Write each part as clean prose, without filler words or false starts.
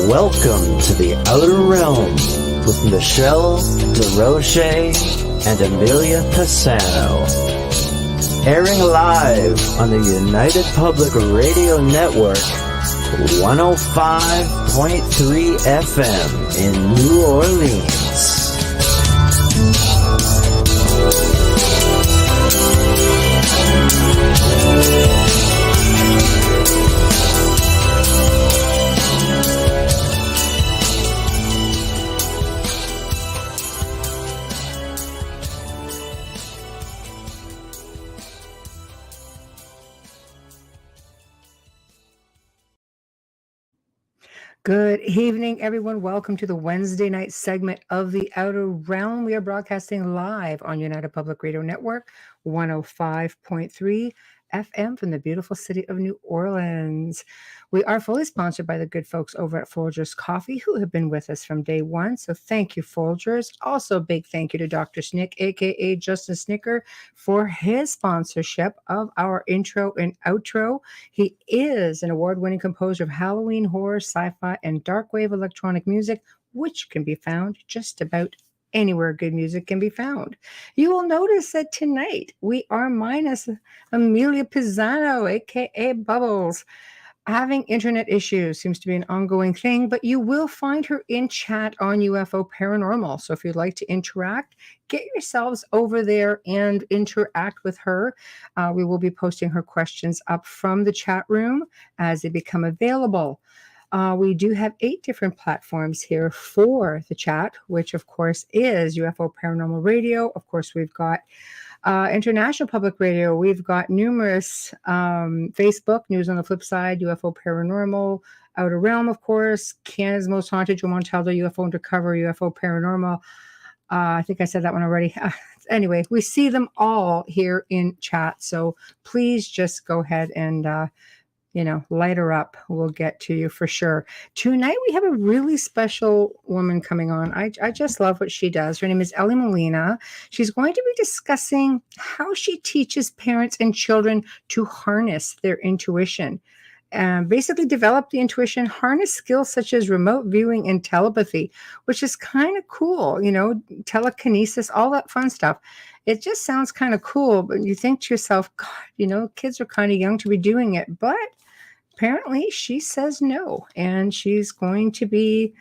Welcome to the Outer Realm with Michelle DeRoche and Amelia Pisano. Airing live on the United Public Radio Network, 105.3 FM in New Orleans. Good evening, everyone. Welcome to the Wednesday night segment of The Outer Realm. We are broadcasting live on United Public Radio Network, 105.3 FM from the beautiful city of New Orleans. We are fully sponsored by the good folks over at Folgers Coffee, who have been with us from day one. So thank you, Folgers. Also, a big thank you to Dr. Snick, aka Justin Snicker, for his sponsorship of our intro and outro. He is an award-winning composer of Halloween, horror, sci-fi, and dark wave electronic music, which can be found just about anywhere good music can be found. You will notice that tonight we are minus Amelia Pisano, aka Bubbles. Having internet issues seems to be an ongoing thing, but you will find her in chat on UFO Paranormal. So if you'd like to interact, get yourselves over there and interact with her. We will be posting her questions up from the chat room as they become available. We do have 8 different platforms here for the chat, which of course is UFO Paranormal Radio. Of course, we've got International Public Radio. We've got numerous Facebook, News on the Flip Side, UFO Paranormal, Outer Realm, of course, Canada's Most Haunted, Joe Montaldo, UFO Undercover, UFO Paranormal. I think I said that one already. Anyway, we see them all here in chat. So please just go ahead and light her up. We'll get to you for sure. Tonight, we have a really special woman coming on. I just love what she does. Her name is Elly Molina. She's going to be discussing how she teaches parents and children to harness their intuition. Basically develop the intuition, harness skills such as remote viewing and telepathy, which is kind of cool, telekinesis, all that fun stuff. It just sounds kind of cool, but you think to yourself, God, kids are kind of young to be doing it, but apparently she says no, and she's going to be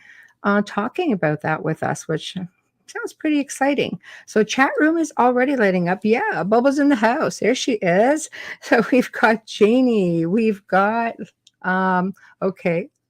talking about that with us, which sounds pretty exciting. So chat room is already lighting up. Yeah, Bubbles in the house. There she is. So we've got Janie. We've got,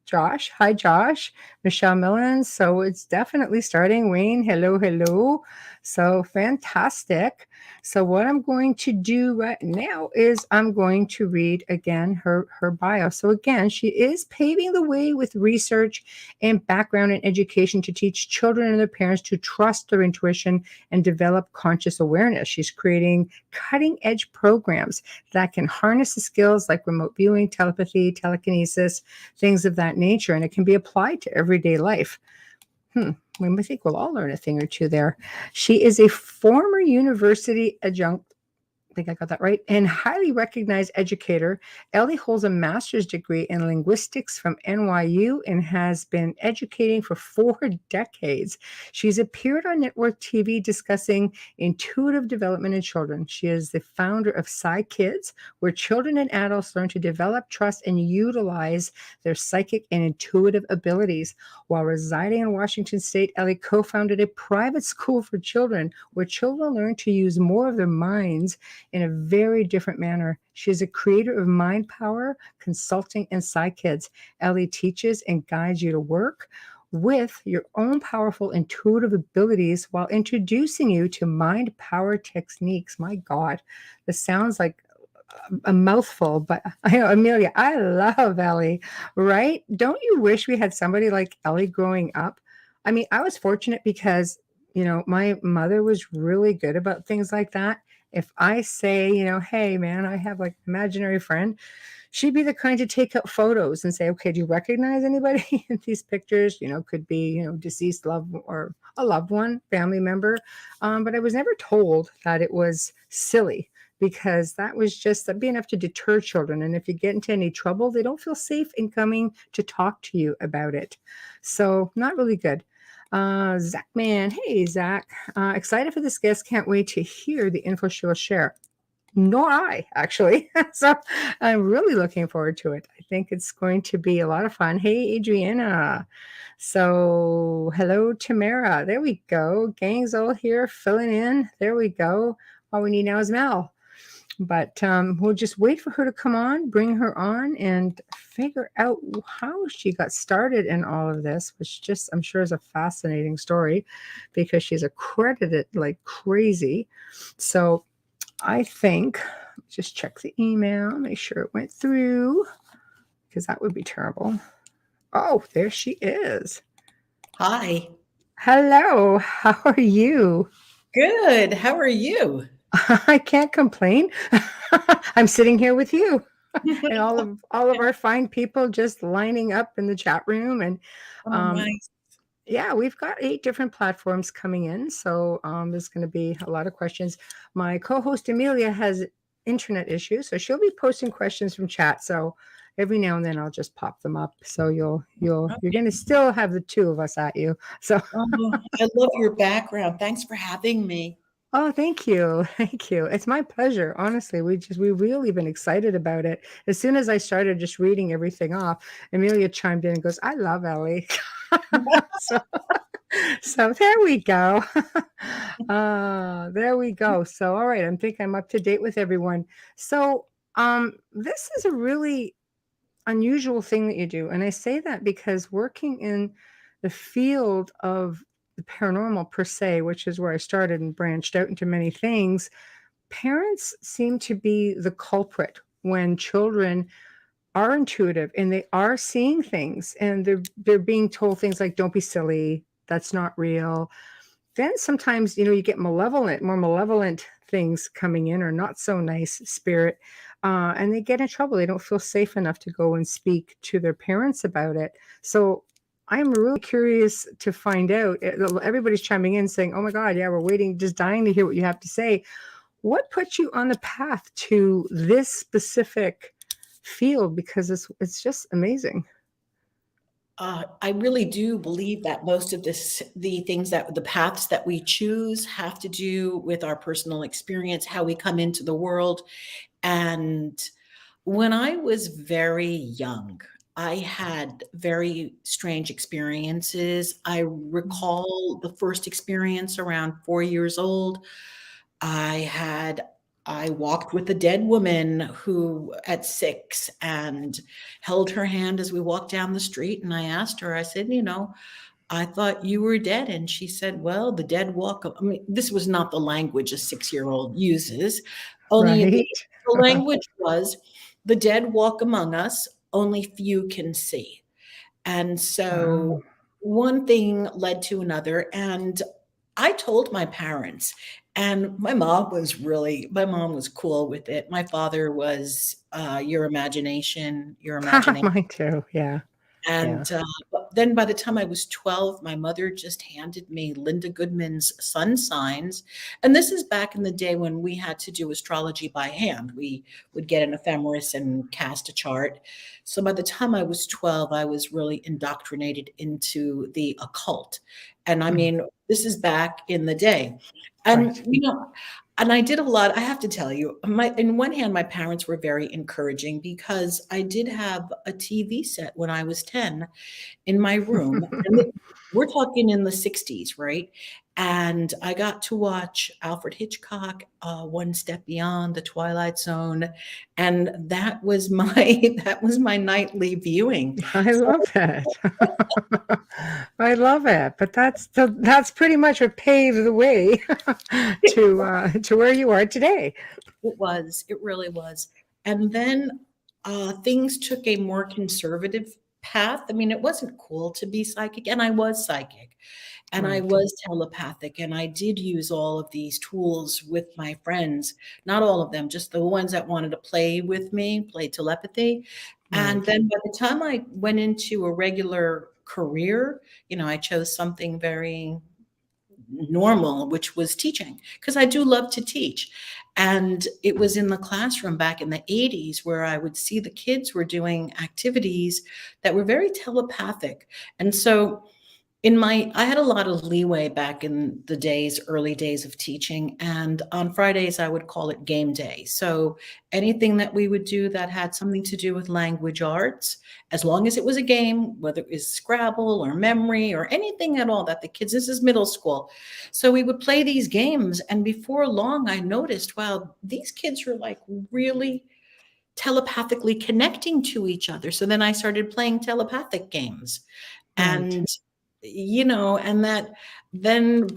Josh. Hi, Josh. Michelle Millen. So it's definitely starting. Wayne, hello, hello. So fantastic. So what I'm going to do right now is I'm going to read again her bio. So again, she is paving the way with research and background in education to teach children and their parents to trust their intuition and develop conscious awareness. She's creating cutting-edge programs that can harness the skills like remote viewing, telepathy, telekinesis, things of that nature, and it can be applied to everyday life. I think we'll all learn a thing or two there. She is a former University Adjunct, I think I got that right, and highly recognized educator. Elly holds a master's degree in linguistics from NYU and has been educating for 4 decades. She's appeared on network TV discussing intuitive development in children. She is the founder of Psi-Kids, where children and adults learn to develop, trust, and utilize their psychic and intuitive abilities. While residing in Washington State, Elly co-founded a private school for children where children learn to use more of their minds in a very different manner. She is a creator of Mind Power Consulting and Psi-Kids. Elly teaches and guides you to work with your own powerful intuitive abilities while introducing you to mind power techniques. My God, this sounds like a mouthful, but Amelia, I love Elly, right? Don't you wish we had somebody like Elly growing up? I mean, I was fortunate because, my mother was really good about things like that. If I say, hey, man, I have like an imaginary friend, she'd be the kind to take out photos and say, okay, do you recognize anybody in these pictures? Could be, deceased loved or a loved one, family member. But I was never told that it was silly because that was just that'd be enough to deter children. And if you get into any trouble, they don't feel safe in coming to talk to you about it. So not really good. Zach Man, hey Zach, excited for this guest. Can't wait to hear the info she'll share. Nor I, actually. So I'm really looking forward to it. I think it's going to be a lot of fun. Hey, Adriana. So hello, Tamara. There we go. Gang's all here filling in. There we go. All we need now is Mel. But we'll just wait for her to come on, bring her on, and figure out how she got started in all of this, which just I'm sure is a fascinating story because she's accredited like crazy. So I think, just check the email, make sure it went through, because that would be terrible. Oh, there she is. Hi. Hello, how are you? Good. How are you? I can't complain. I'm sitting here with you and all of our fine people just lining up in the chat room. And Nice. yeah, we've got 8 different platforms coming in. So there's going to be a lot of questions. My co-host Amelia has internet issues, so she'll be posting questions from chat. So every now and then I'll just pop them up. So you're going to still have the 2 of us at you. So I love your background. Thanks for having me. oh, thank you. Thank you. It's my pleasure. Honestly, we've really been excited about it. As soon as I started just reading everything off, Amelia chimed in and goes, I love Elly. So there we go. There we go. So, all right. I think I'm up to date with everyone. So, this is a really unusual thing that you do. And I say that because working in the field of the paranormal per se, which is where I started and branched out into many things, parents seem to be the culprit when children are intuitive and they are seeing things and they're being told things like, don't be silly, that's not real. Then sometimes, you get more malevolent things coming in or not so nice spirit, and they get in trouble. They don't feel safe enough to go and speak to their parents about it. So I'm really curious to find out. Everybody's chiming in saying, oh my God, yeah, we're waiting, just dying to hear what you have to say. What put you on the path to this specific field? Because it's just amazing. I really do believe that most of the paths that we choose have to do with our personal experience, how we come into the world. And when I was very young, I had very strange experiences. I recall the first experience around 4 years old. I walked with a dead woman who at 6 and held her hand as we walked down the street. And I asked her, I said, I thought you were dead. And she said, well, the dead walk. I mean, this was not the language a 6-year-old uses. Only Right. the language was the dead walk among us, only few can see. And so one thing led to another. And I told my parents, and my mom was cool with it. My father was your imagination. Mine too. Yeah. And but then by the time I was 12, my mother just handed me Linda Goodman's sun signs. And this is back in the day when we had to do astrology by hand. We would get an ephemeris and cast a chart. So by the time I was 12, I was really indoctrinated into the occult. And I mean, this is back in the day. And, Right. and I did a lot. I have to tell you, in one hand, my parents were very encouraging because I did have a TV set when I was 10 in my room. And we're talking in the 60s, right? And I got to watch Alfred Hitchcock, One Step Beyond, The Twilight Zone. And that was my nightly viewing. I love it. I love it. But that's pretty much what paved the way to where you are today. It really was. And then things took a more conservative path. I mean, it wasn't cool to be psychic, and I was psychic, and I Right. was telepathic, and I did use all of these tools with my friends. Not all of them, just the ones that wanted to play with me, play telepathy. And Right. then by the time I went into a regular career, I chose something very normal, which was teaching, because I do love to teach. And it was in the classroom back in the 80s where I would see the kids were doing activities that were very telepathic. And so I had a lot of leeway back in the early days of teaching. And on Fridays, I would call it game day. So anything that we would do that had something to do with language arts, as long as it was a game, whether it was Scrabble or memory or anything at all that the kids, this is middle school. So we would play these games. And before long, I noticed, wow, these kids are like really telepathically connecting to each other. So then I started playing telepathic games. Right. And and that then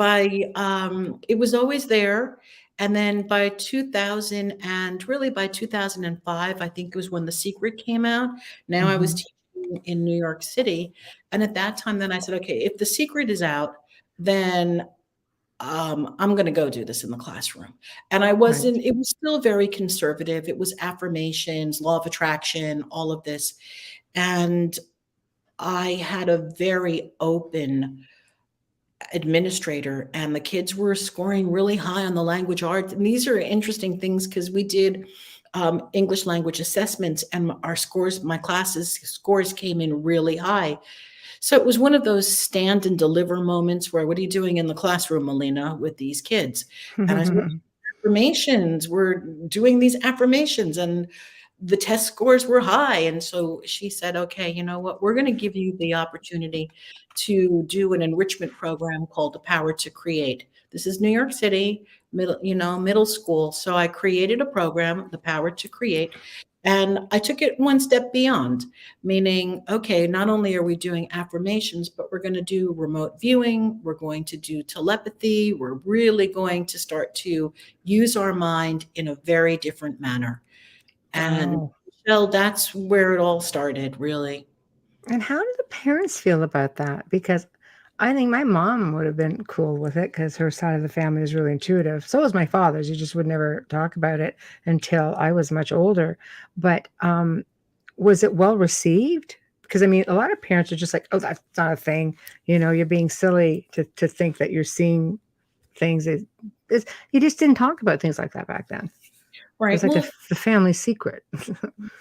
it was always there. And then by 2000 and really by 2005, I think it was when The Secret came out. Now I was teaching in New York City. And at that time, then I said, okay, if The Secret is out, then I'm going to go do this in the classroom. And it was still very conservative. It was affirmations, law of attraction, all of this. And I had a very open administrator, and the kids were scoring really high on the language arts. And these are interesting things because we did English language assessments, and my class's scores came in really high. So it was one of those stand and deliver moments where, what are you doing in the classroom, Molina, with these kids? And I said, affirmations, we're doing these affirmations, and the test scores were high. And so she said, okay, you know what? We're going to give you the opportunity to do an enrichment program called The Power to Create. This is New York City, middle school. So I created a program, The Power to Create, and I took it one step beyond, meaning, okay, not only are we doing affirmations, but we're going to do remote viewing. We're going to do telepathy. We're really going to start to use our mind in a very different manner. And Michelle, that's where it all started, really. And how did the parents feel about that? Because I think my mom would have been cool with it because her side of the family is really intuitive. So was my father's. He just would never talk about it until I was much older. But was it well received? Because, I mean, a lot of parents are just like, oh, that's not a thing. You're being silly to think that you're seeing things. You just didn't talk about things like that back then. Right. It was like the family secret.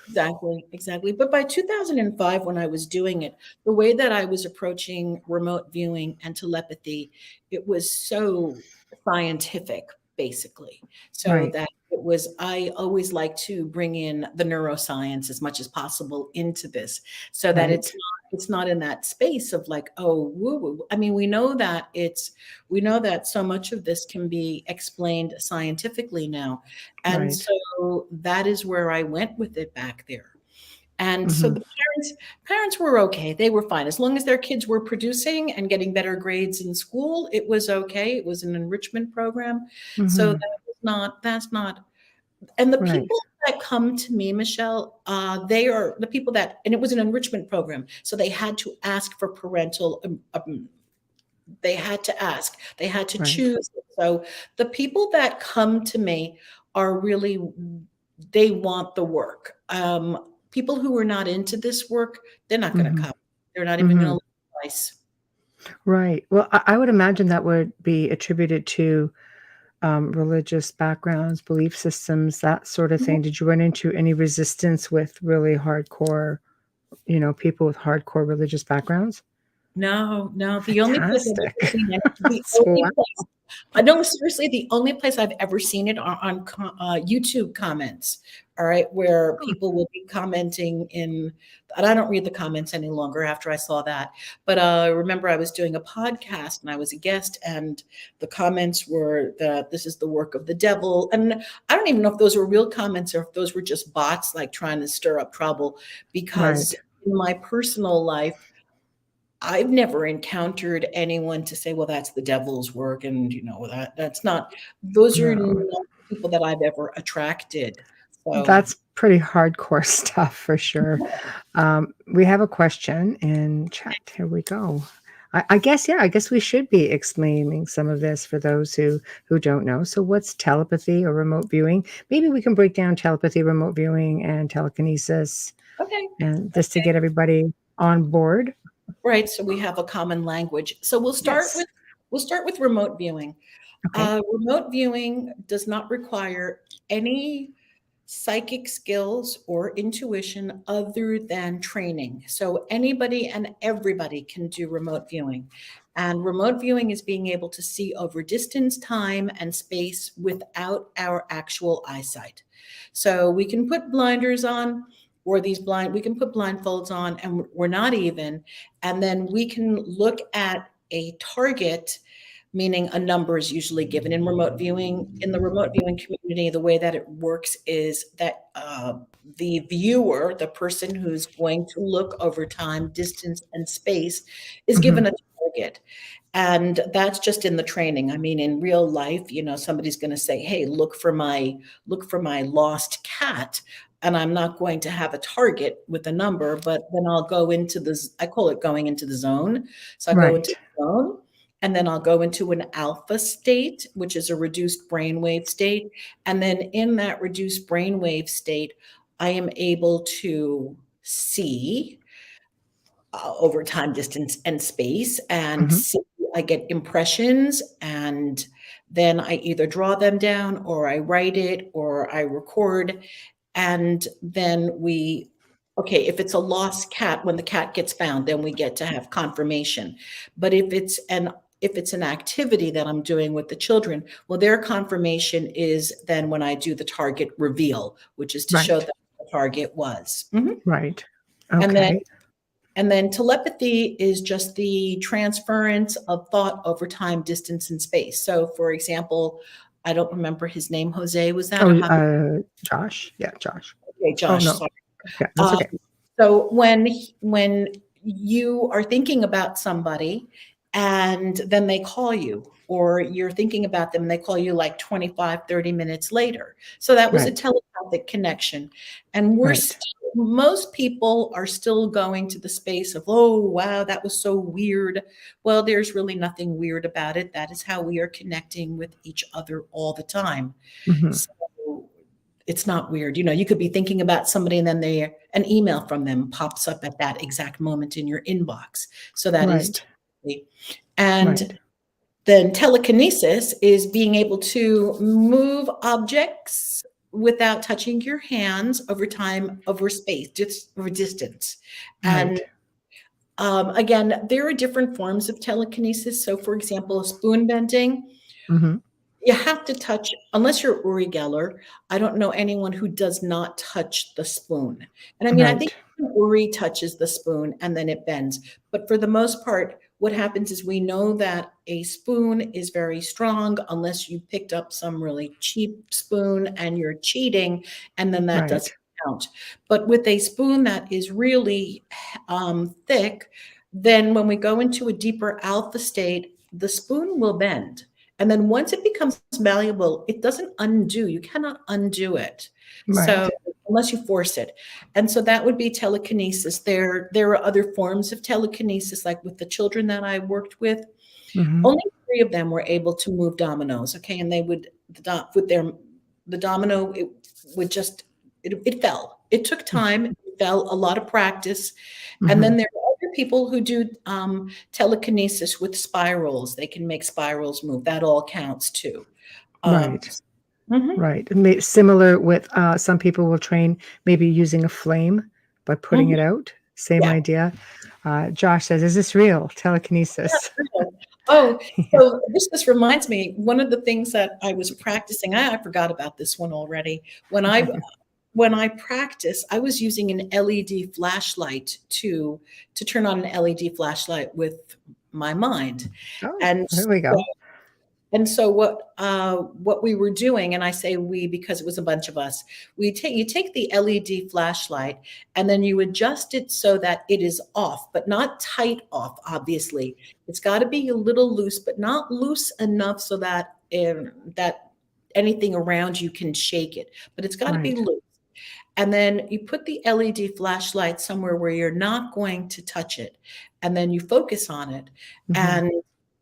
Exactly. But by 2005, when I was doing it, the way that I was approaching remote viewing and telepathy, it was so scientific, basically. So that it was, I always like to bring in the neuroscience as much as possible into this, so that it's not in that space of like, oh, woo-woo. I mean, we know that so much of this can be explained scientifically now. And so that is where I went with it back there. And so the parents were okay. They were fine. As long as their kids were producing and getting better grades in school, it was okay. It was an enrichment program. So that's not. And the people that come to me, Michelle, they are the people and it was an enrichment program. So they had to ask for parental, they had to ask, they had to choose. So the people that come to me are really, they want the work. People who are not into this work, they're not going to come. They're not even going to look twice. Right. Well, I would imagine that would be attributed to religious backgrounds, belief systems, that sort of thing. Did you run into any resistance with really hardcore, people with hardcore religious backgrounds? No. The only place I've ever seen it, seriously, the only place I've ever seen it are on YouTube comments. All right, where people will be commenting and I don't read the comments any longer after I saw that. But I remember I was doing a podcast and I was a guest, and the comments were that this is the work of the devil. And I don't even know if those were real comments or if those were just bots like trying to stir up trouble, because in my personal life, I've never encountered anyone to say, well, that's the devil's work. And, that's not, those are not the people that I've ever attracted. So. That's pretty hardcore stuff for sure. We have a question in chat. Here we go. I guess we should be explaining some of this for those who don't know. So what's telepathy or remote viewing? Maybe we can break down telepathy, remote viewing, and telekinesis. Okay. And just to get everybody on board. Right. So we have a common language. So we'll start with We'll start with remote viewing. Okay. Remote viewing does not require any psychic skills or intuition other than training. So anybody and everybody can do remote viewing. And remote viewing is being able to see over distance, time, and space without our actual eyesight. So we can put blinders on, or we can put blindfolds on, and we're not even. And then we can look at a target, meaning a number is usually given in remote viewing. In the remote viewing community, the way that it works is that the viewer, the person who's going to look over time, distance, and space, is given a target. And that's just in the training. I mean, in real life, somebody's going to say, "Hey, look for my lost cat." And I'm not going to have a target with a number, but then I'll go into I call it going into the zone. So I go into the zone, and then I'll go into an alpha state, which is a reduced brainwave state. And then in that reduced brainwave state, I am able to see over time, distance, and space, and see, I get impressions, and then I either draw them down, or I write it, or I record. And then okay, if it's a lost cat, when the cat gets found, then we get to have confirmation. But if it's an activity that I'm doing with the children, well, their confirmation is then when I do the target reveal, which is to show them what the target was. Right. Okay. And then telepathy is just the transference of thought over time, distance, and space. So, for example, I don't remember his name. Jose, was that? Josh. Yeah, Josh. Okay, Josh. Oh, no. Sorry. Yeah, that's okay. So when you are thinking about somebody and then they call you, or you're thinking about them and they call you like 25, 30 minutes later. So that was a telepathic connection. And most people are still going to the space of, "Oh, wow, that was so weird." Well, there's really nothing weird about it. That is how we are connecting with each other all the time. So it's not weird. You could be thinking about somebody and then an email from them pops up at that exact moment in your inbox. So that is telepathy. And then telekinesis is being able to move objects without touching your hands over time, over space, just over distance. And again, there are different forms of telekinesis. So, for example, spoon bending, you have to touch, unless you're Uri Geller. I don't know anyone who does not touch the spoon. And I mean, I think Uri touches the spoon and then it bends. But for the most part, what happens is we know that a spoon is very strong unless you picked up some really cheap spoon and you're cheating, and then that doesn't count. But with a spoon that is really thick, then when we go into a deeper alpha state, the spoon will bend. And then once it becomes malleable, it doesn't undo. You cannot undo it. So unless you force it. And so that would be telekinesis. There are other forms of telekinesis, like with the children that I worked with. Only 3 of them were able to move dominoes. Okay. And they would, the domino, it would just, it fell. It took time. It fell, a lot of practice. And then there are other people who do telekinesis with spirals. They can make spirals move. That all counts too. Right. Similar with some people will train maybe using a flame by putting it out. Same idea. Josh says, "Is this real telekinesis?" Oh, so this reminds me, one of the things that I was practicing, I forgot about this one already. When I practice, I was using an LED flashlight to turn on an LED flashlight with my mind. Oh, and there we go. And so what we were doing, and I say we because it was a bunch of us, you take the LED flashlight and then you adjust it so that it is off, but not tight off, obviously. It's got to be a little loose, but not loose enough so that that anything around you can shake it, but it's got to be loose. And then you put the LED flashlight somewhere where you're not going to touch it, and then you focus on it. And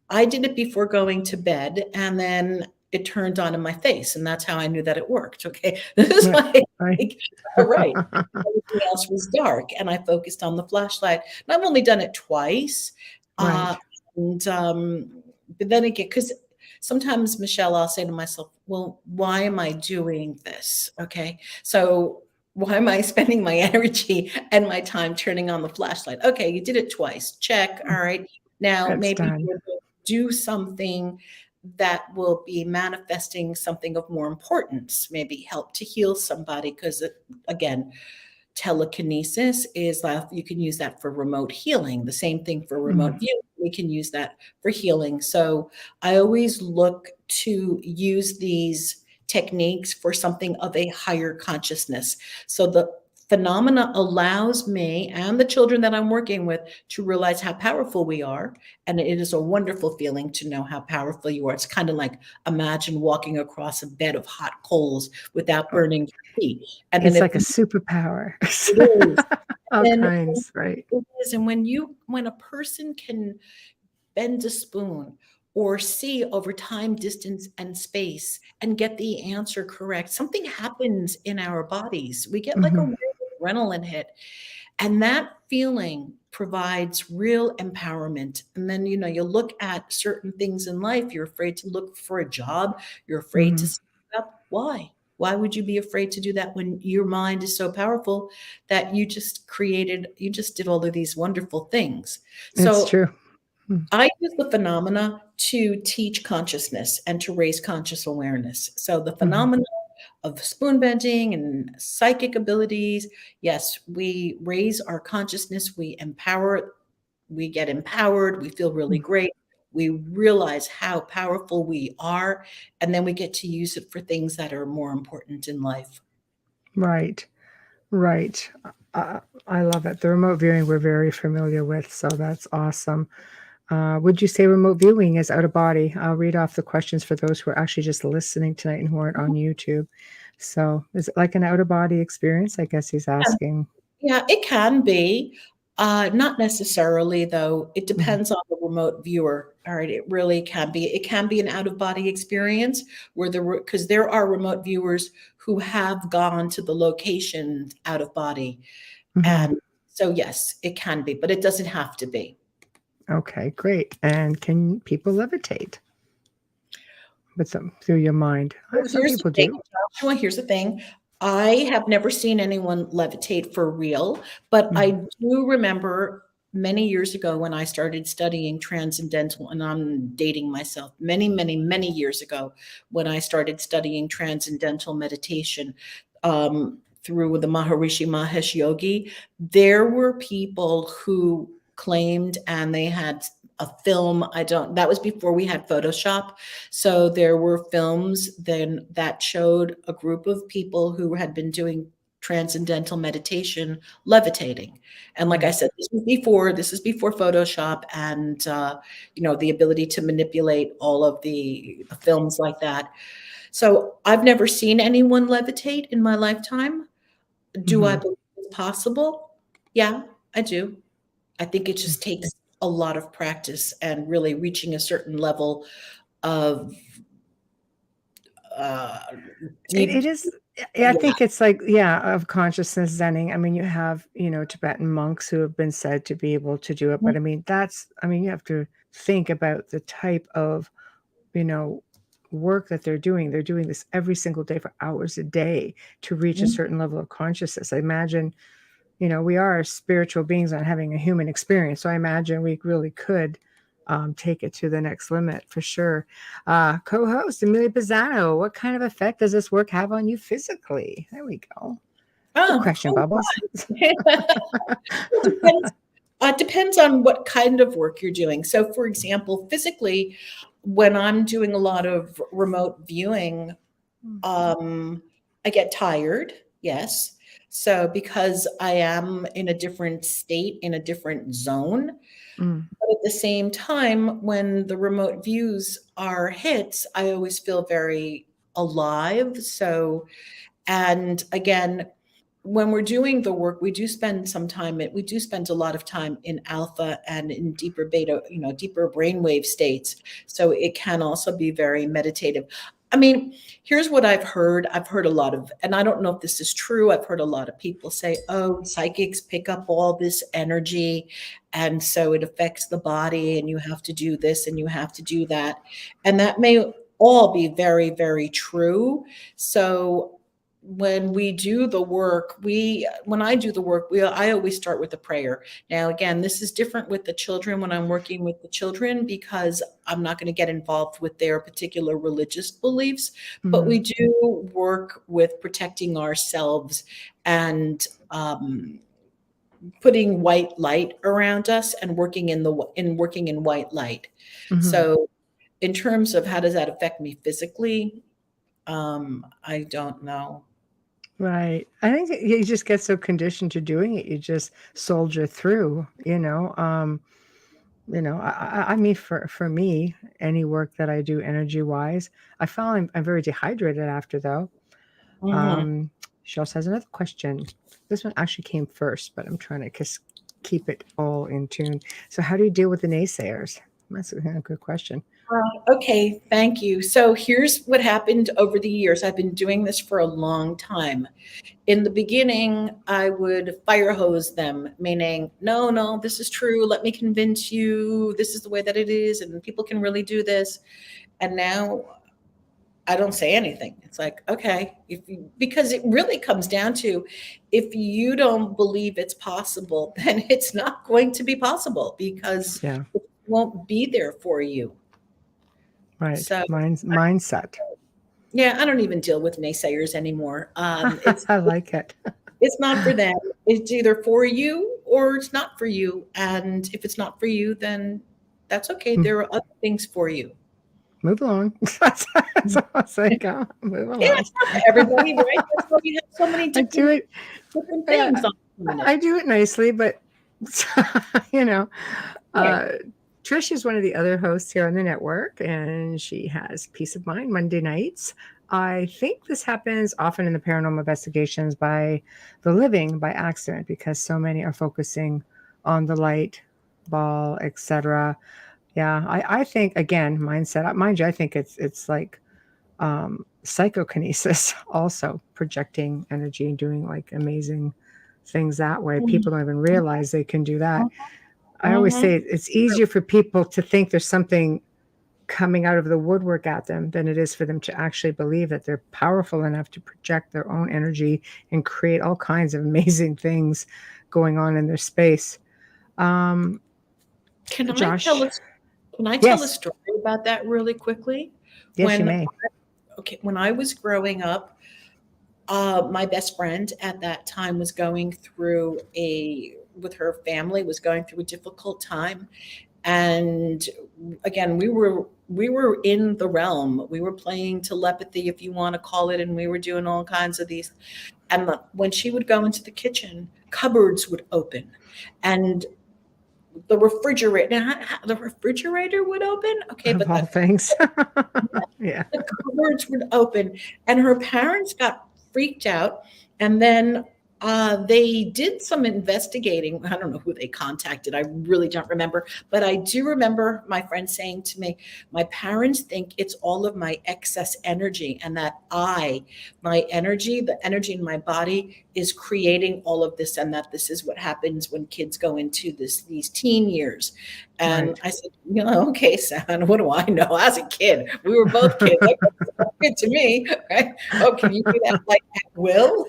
I did it before going to bed, and then it turned on in my face, and that's how I knew that it worked. Okay, this is all right. Everything else was dark, and I focused on the flashlight. And I've only done it twice, but then again, because sometimes, Michelle, I'll say to myself, well, why am I doing this? Okay. So why am I spending my energy and my time turning on the flashlight? Okay, you did it twice. Check. All right. Now That's maybe done. you'll do something that will be manifesting something of more importance, maybe help to heal somebody. Because again, telekinesis is you can use that for remote healing. The same thing for remote viewing. We can use that for healing. So I always look to use these techniques for something of a higher consciousness. So the phenomena allows me and the children that I'm working with to realize how powerful we are. And it is a wonderful feeling to know how powerful you are. It's kind of like imagine walking across a bed of hot coals without burning your feet. And then It's like a superpower. it is. All And kinds, right? it is. And when a person can bend a spoon or see over time, distance, and space and get the answer correct, something happens in our bodies. We get like a Mhm. real adrenaline hit. And that feeling provides real empowerment. And then, you look at certain things in life. You're afraid to look for a job. You're afraid to Mhm. speak up. Why? Why would you be afraid to do that when your mind is so powerful that you just did all of these wonderful things? It's So true. Mm. I use the phenomena to teach consciousness and to raise conscious awareness. So the Mhm. phenomena of spoon bending and psychic abilities, yes, we raise our consciousness, we empower, we get empowered, we feel really Mm. great. We realize how powerful we are, and then we get to use it for things that are more important in life. Right. Right. I love it. The remote viewing we're very familiar with, so that's awesome. Would you say remote viewing is out of body? I'll read off the questions for those who are actually just listening tonight and who aren't on YouTube. So, is it like an out of body experience? I guess he's asking. Yeah, it can be. Not necessarily, though. It Mhm. depends on the remote viewer. All right, it really can be. It can be an out of body experience where because there are remote viewers who have gone to the location out of body, Mhm. and so yes, it can be, but it doesn't have to be. Okay, great. And can people levitate with them through your mind? Well, Some here's the people thing, do. Joshua. Here's the thing. I have never seen anyone levitate for real, but I Mhm. do remember many years ago when I started studying transcendental, and I'm dating myself, many, many, many years ago when I started studying transcendental meditation through the Maharishi Mahesh Yogi, there were people who claimed and they had a film. That was before we had Photoshop. So there were films then that showed a group of people who had been doing transcendental meditation levitating. And like I Right. said, this is before Photoshop and the ability to manipulate all of the films like that. So I've never seen anyone levitate in my lifetime. Do I Mhm. believe it's possible? Yeah, I do. I think it just takes a lot of practice and really reaching a certain level of uh, It deep. is. I Yeah. think it's like, yeah, of consciousness zenning. I mean, you have, Tibetan monks who have been said to be able to do it, but I mean, you have to think about the type of, you know, work that they're doing. They're doing this every single day for hours a day to reach a Mhm. certain level of consciousness. I imagine, we are spiritual beings on having a human experience. So I imagine we really could take it to the next limit for sure. Co-host Amelia Pisano, what kind of effect does this work have on you physically? There we go. Good Oh, question, oh Bubbles. It depends on what kind of work you're doing. So, for example, physically, when I'm doing a lot of remote viewing, um, I get tired. Yes. So, because I am in a different state, in a different zone, Mm, but at the same time, when the remote views are hits, I always feel very alive. So, and again, when we're doing the work, we do spend a lot of time in alpha and in deeper beta, deeper brainwave states. So it can also be very meditative. I mean, here's what I've heard. I've heard a lot of, and I don't know if this is true. I've heard a lot of people say, oh, psychics pick up all this energy. And so it affects the body, and you have to do this and you have to do that. And that may all be very, very true. So when we do the work, when I do the work, I always start with a prayer. Now, again, this is different with the children when I'm working with the children, because I'm not going to get involved with their particular religious beliefs, but we do work with protecting ourselves and putting white light around us and working in white light. So in terms of how does that affect me physically, I don't know. Right. I think you just get so conditioned to doing it. You just soldier through, I mean, for me, any work that I do energy wise, I found I'm very dehydrated after, though. She also has another question. This one actually came first, but I'm trying to just keep it all in tune. So how do you deal with the naysayers? That's a good question. Okay, thank you. So here's what happened over the years. I've been doing this for a long time. In the beginning, I would fire hose them, meaning, no, this is true. Let me convince you. This is the way that it is, and people can really do this. And now I don't say anything. It's like, okay, because it really comes down to, if you don't believe it's possible, then it's not going to be possible, because it won't be there for you. Right. So mindset. Yeah, I don't even deal with naysayers anymore. I like it. It's not for them. It's either for you or it's not for you. And if it's not for you, then that's okay. There are other things for you. Move along. That's all I'll say. Go. Move along. Yeah, it's not for everybody, right? That's why you have so many different things. I do it nicely, but Trish is one of the other hosts here on the network, and she has Peace of Mind Monday nights. I think this happens often in the paranormal investigations by the living by accident, because so many are focusing on the light ball, etc. Yeah, I think, again, mindset. Mind you, I think it's like psychokinesis, also projecting energy and doing like amazing things that way. People don't even realize they can do that. I always say it's easier for people to think there's something coming out of the woodwork at them than it is for them to actually believe that they're powerful enough to project their own energy and create all kinds of amazing things going on in their space. Can Josh, I tell a story about that really quickly? Yes, you may. When I was growing up, my best friend at that time was going through with her family, was going through a difficult time. And again, we were in the realm. We were playing telepathy, if you want to call it, and we were doing all kinds of these. And when she would go into the kitchen, cupboards would open, and the refrigerator would open. Okay, of but all things, the cupboards would open, and her parents got freaked out, and then they did some investigating. I don't know who they contacted. I really don't remember. But I do remember my friend saying to me, my parents think it's all of my excess energy, and that the energy in my body is creating all of this, and that this is what happens when kids go into these teen years. And I said, okay, son, what do I know? As a kid, we were both kids. That sounds good to me, right? Oh, can you do that like at will?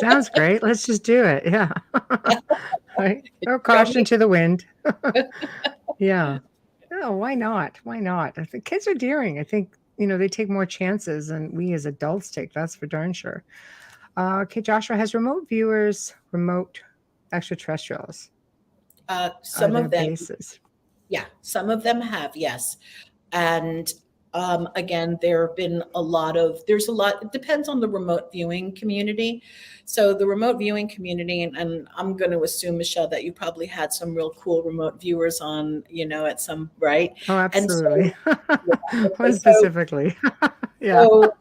Sounds great. Let's just do it. Yeah. Right. Throw caution to the wind. Yeah. No, why not? Why not? I think kids are daring. I think, they take more chances than we as adults take. That's for darn sure. Okay, Joshua, has remote viewers, remote extraterrestrials? Some of them. Bases? Yeah, some of them have, yes. And again, there's a lot, it depends on the remote viewing community. So the remote viewing community, and I'm going to assume, Michelle, that you probably had some real cool remote viewers on, at some, right? Oh, absolutely. And One specifically. Yeah. So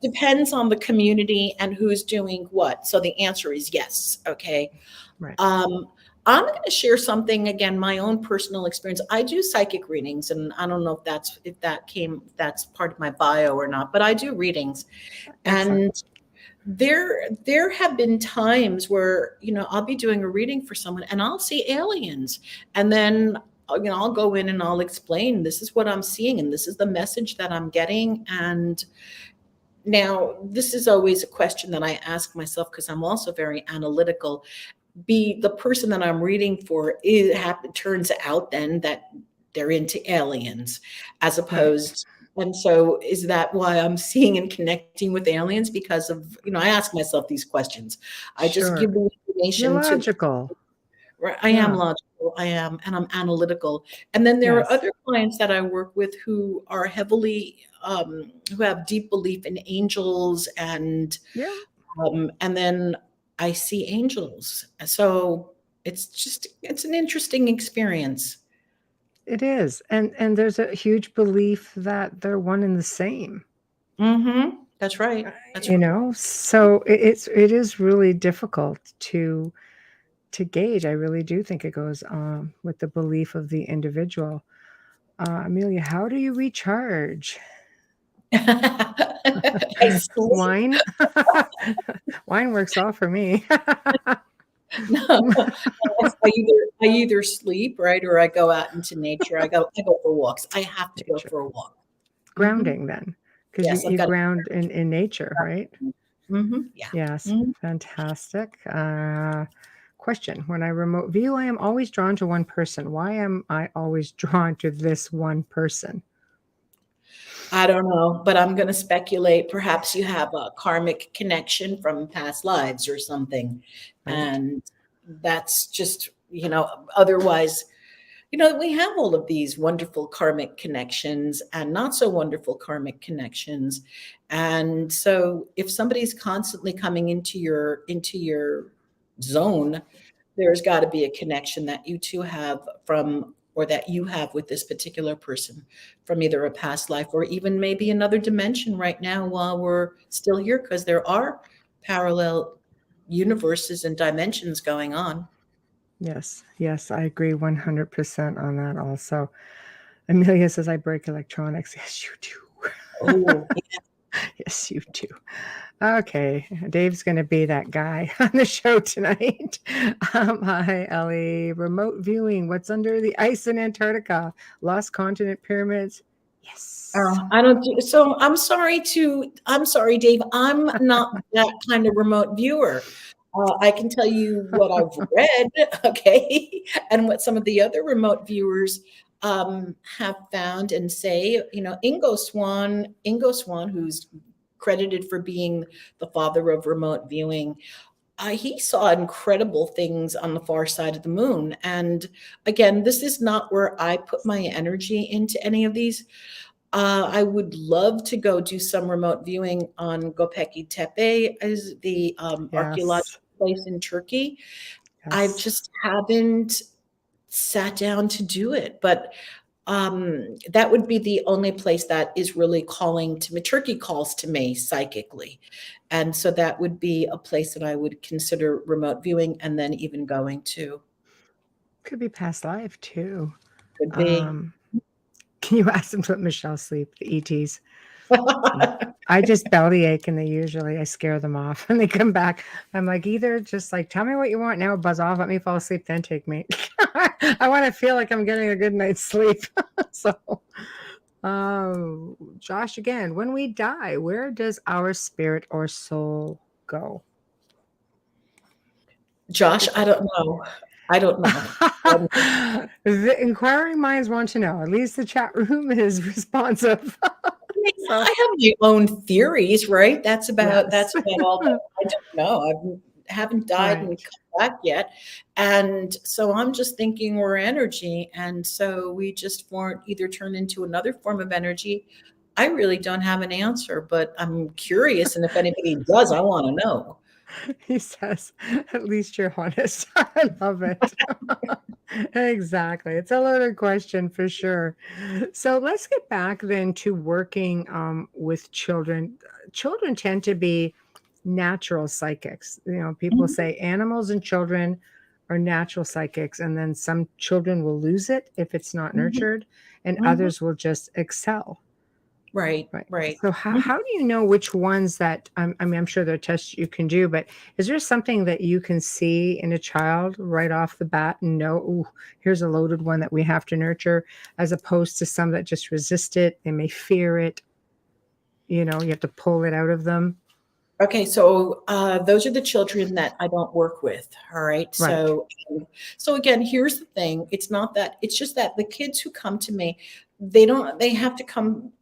depends on the community and who's doing what. So the answer is yes. Okay. Right. I'm going to share something again, my own personal experience. I do psychic readings, and I don't know if that's part of my bio or not, but I do readings. Excellent. And there have been times where, I'll be doing a reading for someone and I'll see aliens. And then, I'll go in and I'll explain, this is what I'm seeing and this is the message that I'm getting. And now this is always a question that I ask myself, because I'm also very analytical. The person that I'm reading for, turns out then that they're into aliens, as opposed. And so is that why I'm seeing and connecting with aliens? Because of, I ask myself these questions. I just Sure. give the You're information logical. Right. I am Yeah. logical. I am, and I'm analytical. And then there are Yes. other clients that I work with who are heavily, who have deep belief in angels, and Yeah. then I see angels. So it's an interesting experience. It is. And there's a huge belief that they're one and the same. Mm-hmm. That's right. That's You right. know, so it is really difficult to gauge. I really do think it goes with the belief of the individual. Amelia, how do you recharge? I sleep. Wine? Wine works well for me. No, I either sleep, right, or I go out into nature. I go for walks. I have to go Nature. for a walk. Grounding then, because Yes, I've you got. ground in nature, right? Yeah. Yes, Mhm. fantastic. Question. When I remote view, I am always drawn to one person. Why am I always drawn to this one person? I don't know, but I'm going to speculate. Perhaps you have a karmic connection from past lives or something, Right? and that's just, otherwise, we have all of these wonderful karmic connections and not so wonderful karmic connections. And so if somebody's constantly coming into your zone, there's got to be a connection that you two have or that you have with this particular person from either a past life or even maybe another dimension right now while we're still here, because there are parallel universes and dimensions going on. Yes, yes, I agree 100% on that also. Amelia says, I break electronics. Yes, you do. Oh, Yes, you do. Okay, Dave's going to be that guy on the show tonight. Hi, Elly. Remote viewing. What's under the ice in Antarctica? Lost continent pyramids. Yes. I don't do so. I'm sorry, Dave. I'm not that kind of remote viewer. I can tell you what I've read, okay, and what some of the other remote viewers have found and say. Ingo Swann, who's credited for being the father of remote viewing, he saw incredible things on the far side of the moon. And again, this is not where I put my energy into any of these. I would love to go do some remote viewing on Göbekli Tepe, is the Yes. archaeological place in Turkey. I Yes. just haven't sat down to do it, but that would be the only place that is really calling to me. Turkey calls to me psychically, and so that would be a place that I would consider remote viewing, and then even going to. Could be past life too. Could be. Um, can you ask them to let Michelle sleep? The ETs. I just bellyache and I scare them off and they come back. I'm like, either just like, tell me what you want now, buzz off, let me fall asleep, then take me. I want to feel like I'm getting a good night's sleep. So, Josh, again, when we die, where does our spirit or soul go? Josh, I don't know. I don't know. The inquiring minds want to know. At least the chat room is responsive. So, I have my own theories, right? That's about yes. all that I don't know. I haven't died and Right. come back yet. And so I'm just thinking we're energy. And so we just either turn into another form of energy. I really don't have an answer, but I'm curious. And if anybody does, I want to know. He says, at least you're honest. I love it. Exactly. It's a loaded question for sure. So let's get back then to working with children. Children tend to be natural psychics. People Mhm. say animals and children are natural psychics, and then some children will lose it if it's not Mhm, nurtured, and mhm. others will just excel. Right, Right. right. So Mhm. how do you know which ones that I mean, I'm sure there are tests you can do, but is there something that you can see in a child right off the bat and know, "Ooh, here's a loaded one that we have to nurture," as opposed to some that just resist it, they may fear it, you have to pull it out of them? Okay, so those are the children that I don't work with. All right. Right. So again, here's the thing. It's not that, it's just that the kids who come to me, they have to come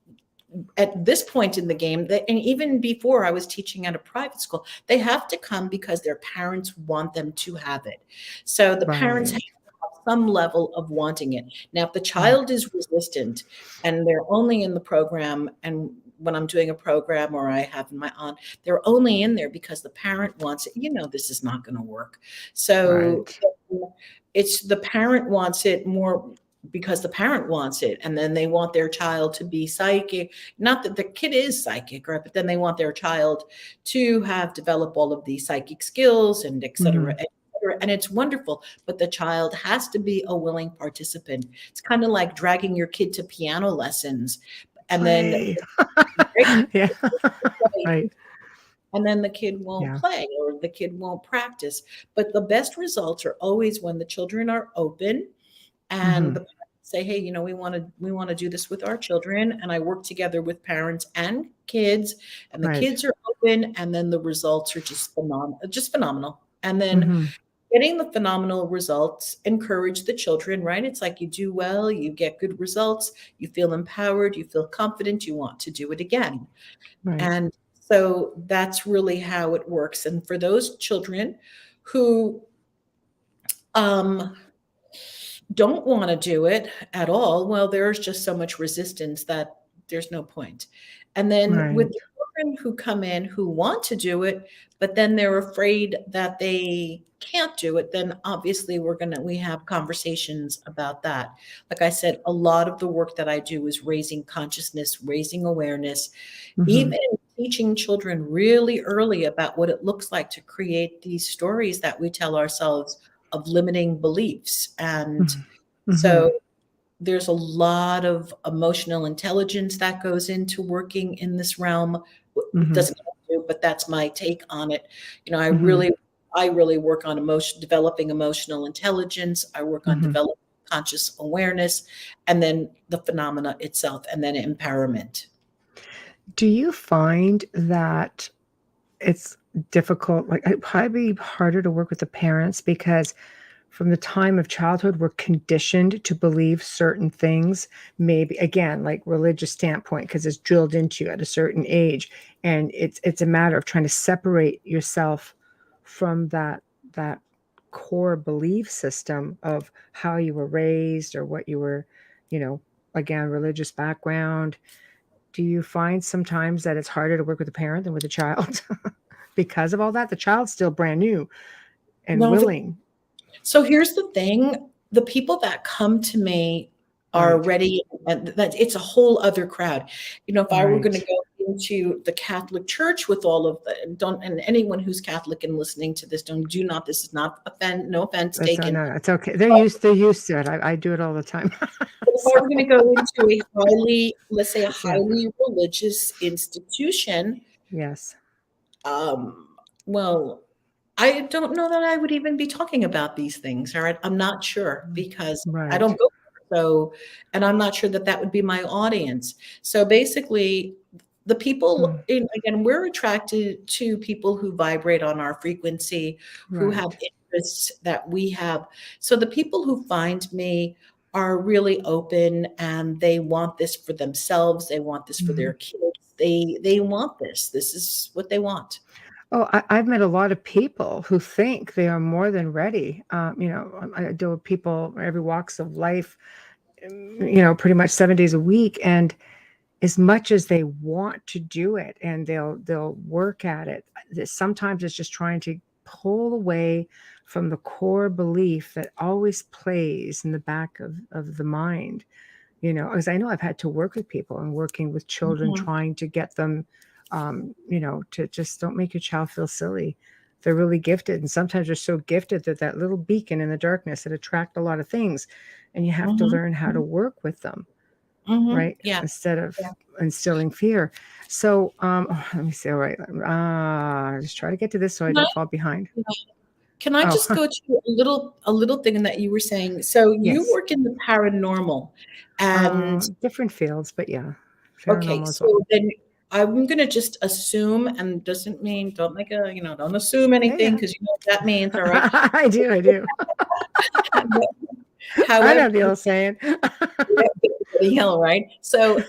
at this point in the game, and even before I was teaching at a private school, they have to come because their parents want them to have it. So the parents have Right. to have some level of wanting it. Now, if the Right. child is resistant and they're only in the program, and when I'm doing a program or I have my aunt, they're only in there because the parent wants it. This is not going to work. So Right. it's the parent wants it more because the parent wants it, and then they want their child to be psychic. Not that the kid is psychic, right? But then they want their child to have developed all of these psychic skills and et cetera, Mhm. et cetera. And it's wonderful, but the child has to be a willing participant. It's kind of like dragging your kid to piano lessons, and then Play. Yeah. Right. and then the kid won't Yeah. play or the kid won't practice. But the best results are always when the children are open and the Mhm. parents say, hey, we want to do this with our children. And I work together with parents and kids, and the Right. kids are open, and then the results are just phenomenal. And then Mhm. getting the phenomenal results encourage the children, right? It's like you do well, you get good results, you feel empowered, you feel confident, you want to do it again. Right. And so that's really how it works. And for those children who um, don't want to do it at all, well, there's just so much resistance that there's no point. And then with Right. the children who come in who want to do it, but then they're afraid that they can't do it, then obviously we have conversations about that. Like I said, a lot of the work that I do is raising consciousness, raising awareness, Mhm. even teaching children really early about what it looks like to create these stories that we tell ourselves of limiting beliefs. And Mhm. so Mhm. there's a lot of emotional intelligence that goes into working in this realm. Mhm. Doesn't have to, but that's my take on it. I Mhm. really work on developing emotional intelligence. I work on Mhm. developing conscious awareness, and then the phenomena itself, and then empowerment. Do you find that it's difficult, like, it'd probably be harder to work with the parents because from the time of childhood, we're conditioned to believe certain things, maybe again, like religious standpoint, because it's drilled into you at a certain age, and it's a matter of trying to separate yourself from that core belief system of how you were raised or what you were, you know, again, religious background. Do you find sometimes that it's harder to work with a parent than with a child because of all that? The child's still brand new and No, willing. so here's the thing, the people that come to me are Right, ready, and that it's a whole other crowd. If I were gonna right. go into the Catholic Church with all of the don't and anyone who's Catholic and listening to this, do not, this is not no offense That's taken. no, it's okay. They're used to it. I do it all the time. But if I So, were gonna go into let's say a yeah. highly religious institution, Yes. um, well, I don't know that I would even be talking about these things, all right? I'm not sure Mm. because I don't Right. go there, and I'm not sure that that would be my audience. So basically, the people Mm. again, we're attracted to people who vibrate on our frequency, who have Right. interests that we have. So the people who find me are really open, and they want this for themselves. They want this for their Mhm. kids. They want this. This is what they want. Oh, I've met a lot of people who think they are more than ready. I deal with people every walks of life, pretty much 7 days a week, and as much as they want to do it and they'll work at it, sometimes it's just trying to pull away from the core belief that always plays in the back of the mind, as I know I've had to work with people and working with children Mhm. trying to get them, to just don't make your child feel silly. they're really gifted, and sometimes they're so gifted that that little beacon in the darkness that attract a lot of things, and you have to Mhm, learn how to work with them, mhm, right? yeah, Instead of yeah. instilling fear. So, let me see. All right, just try to get to this so I Can I don't fall behind. can I Oh, just go to a little thing that you were saying? So you yes. work in the paranormal, and Different fields, but yeah, okay, paranormal as well. so then I'm gonna just assume, and doesn't mean don't make a don't assume Yeah, anything yeah. because you know what that means, all right? I do. I do. I However, know the old saying. the hell, right? So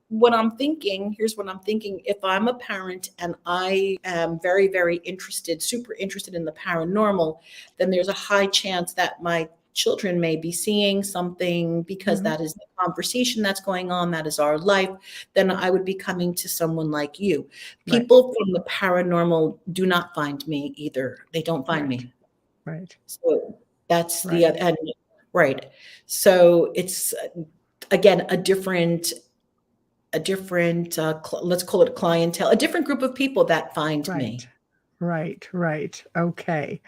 what I'm thinking, here's what I'm thinking. If I'm a parent and I am very, very interested, super interested in the paranormal, then there's a high chance that my children may be seeing something because Mhm. that is the conversation that's going on, that is our life. Then I would be coming to someone like you. Right. People from the paranormal do not find me either. They don't find Right. me. Right. So that's the Right. and right. So it's again a different let's call it clientele, a different group of people that find Right. me. Right. Right. Okay.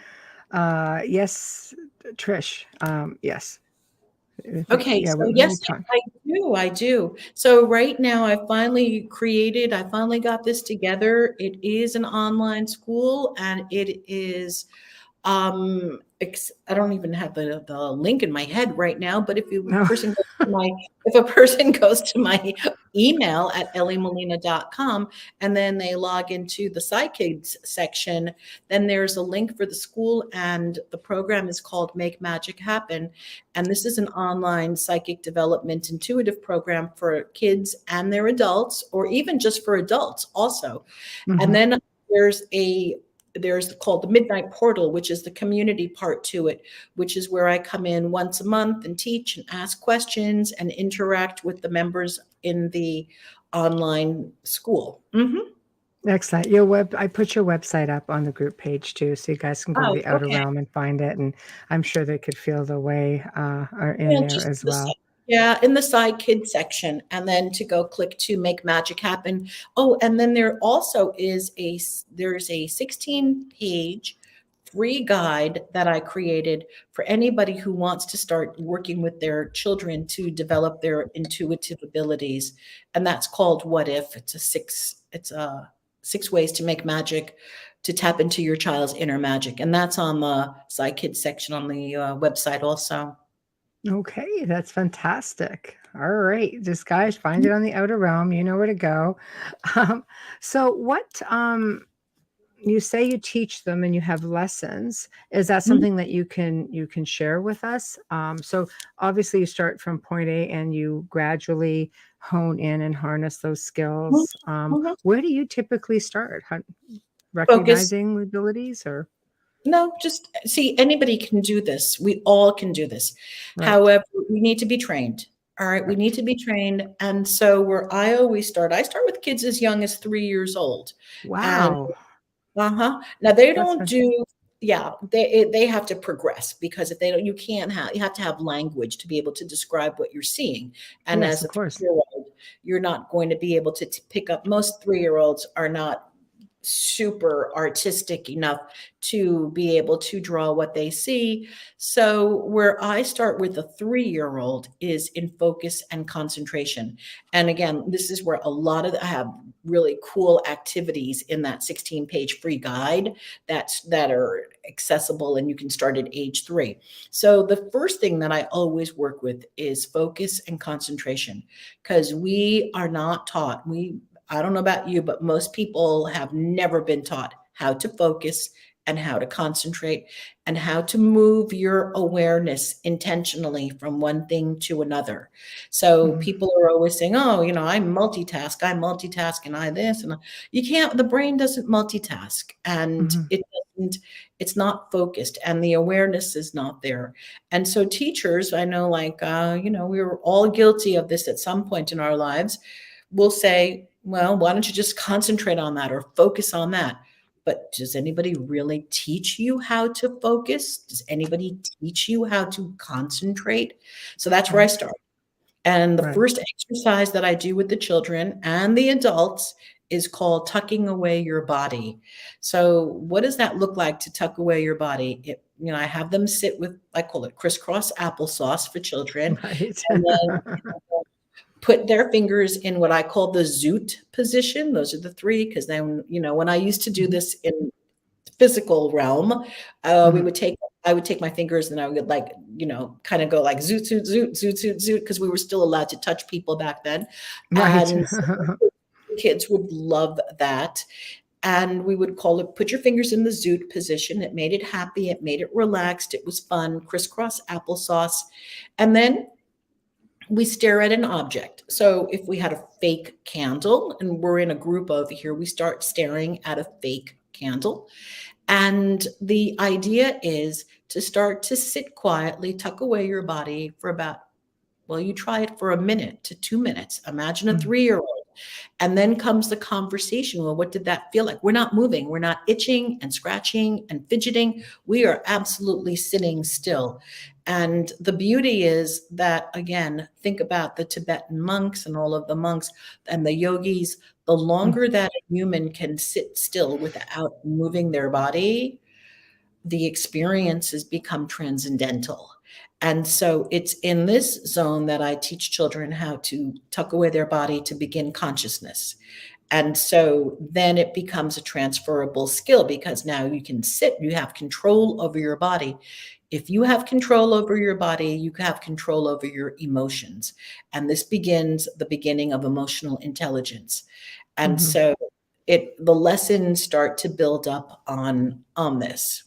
Yes, Trish. Yes. Okay, Yeah, so we yes, talk. I do. So right now I finally got this together. It is an online school, and it is I don't even have the link in my head right now, but No. if a person goes to my email at ellymolina.com and then they log into the Psi-Kids section, then there's a link for the school, and the program is called Make Magic Happen. And this is an online psychic development intuitive program for kids and their adults, or even just for adults also. And Mhm. then there's a there's called the Midnight Portal, which is the community part to it, which is where I come in once a month and teach and ask questions and interact with the members in the online school. Excellent. I put your website up on the group page too, so you guys can go to Oh, the Outer okay. Realm and find it. And I'm sure they could feel the way are in Yeah, there just as well. yeah, in the side kid section, and then to go click to make magic happen. Oh, and then there's a 16-page free guide that I created for anybody who wants to start working with their children to develop their intuitive abilities. And that's called What If. It's a 6 ways to make magic, to tap into your child's inner magic. And that's on the side kid section on the website also. Okay, that's fantastic. All right, just guys, find it on the Outer Realm. You know where to go. Um, so, what you say you teach them and you have lessons? Is that Mhm, something that you can share with us? So, obviously, you start from point A and you gradually hone in and harness those mhm, skills. mhm. Where do you typically start? Focus. Recognizing the abilities, or No, just see, anybody can do this. We all can do this. right, However, we need to be trained. All right, we need right? to be trained. And so where I start with kids as young as 3 years old. And Wow, now they that's don't fantastic. do, yeah, they have to progress, because if they don't, you have to have language to be able to describe what you're seeing. And Yes, as a of course. 3-year-old, you're not going to be able to pick up. Most 3-year-olds are not super artistic enough to be able to draw what they see. So, where I start with a 3-year-old is in focus and concentration. And again, this is where I have really cool activities in that 16-page free guide that are accessible, and you can start at age 3. So, the first thing that I always work with is focus and concentration, because we are not taught. I don't know about you, but most people have never been taught how to focus and how to concentrate and how to move your awareness intentionally from one thing to another. So Mhm. people are always saying, "Oh, I multitask, and I this and you can't. The brain doesn't multitask, and Mhm. it's not focused, and the awareness is not there." And so teachers, I know, like we were all guilty of this at some point in our lives, will say, well, why don't you just concentrate on that or focus on that? But does anybody really teach you how to focus? Does anybody teach you how to concentrate? So that's where I Right, start. And the right. first exercise that I do with the children and the adults is called tucking away your body. So what does that look like to tuck away your body? I have them sit with, I call it crisscross applesauce for children, Right. and then put their fingers in what I call the zoot position. Those are the three, because then, when I used to do this in physical realm, we Mhm. would take I would take my fingers and I would kind of go like zoot, zoot, zoot, zoot, zoot, zoot, because we were still allowed to touch people back then. Right. And so kids would love that. And we would call it, put your fingers in the zoot position. It made it happy. It made it relaxed. It was fun, crisscross applesauce. And then we stare at an object. So if we had a fake candle and we're in a group over here, we start staring at a fake candle. And the idea is to start to sit quietly, tuck away your body for about, well, you try it for a minute to 2 minutes. Imagine a Mhm. 3-year-old. And then comes the conversation. Well, what did that feel like? We're not moving. We're not itching and scratching and fidgeting. We are absolutely sitting still. And the beauty is that, again, think about the Tibetan monks and all of the monks and the yogis. The Mhm. longer that a human can sit still without moving their body, the experiences become transcendental. And so it's in this zone that I teach children how to tuck away their body to begin consciousness. And so then it becomes a transferable skill, because now you can sit, you have control over your body. If you have control over your body, you have control over your emotions. And this begins the beginning of emotional intelligence. And Mhm. so the lessons start to build up on this.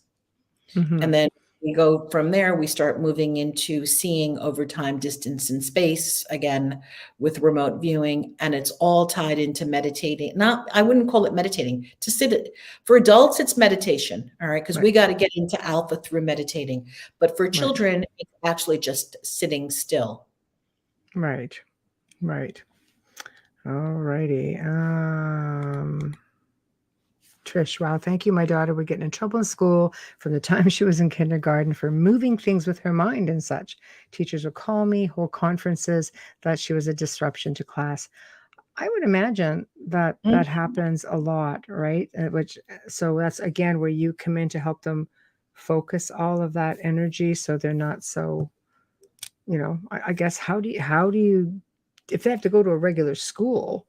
And Mhm. then we go from there, we start moving into seeing over time, distance, and space, again, with remote viewing. And it's all tied into meditating. Not, I wouldn't call it meditating. For adults, it's meditation, all right, because Right. we got to get into alpha through meditating. But for Right. children, it's actually just sitting still. Right. Right. All righty. Trish, wow, thank you. My daughter would get in trouble in school from the time she was in kindergarten for moving things with her mind and such. Teachers would call me, hold conferences, that she was a disruption to class. I would imagine that Mm, that happens a lot, right? So that's again where you come in to help them focus all of that energy so they're not so, I guess how do you if they have to go to a regular school,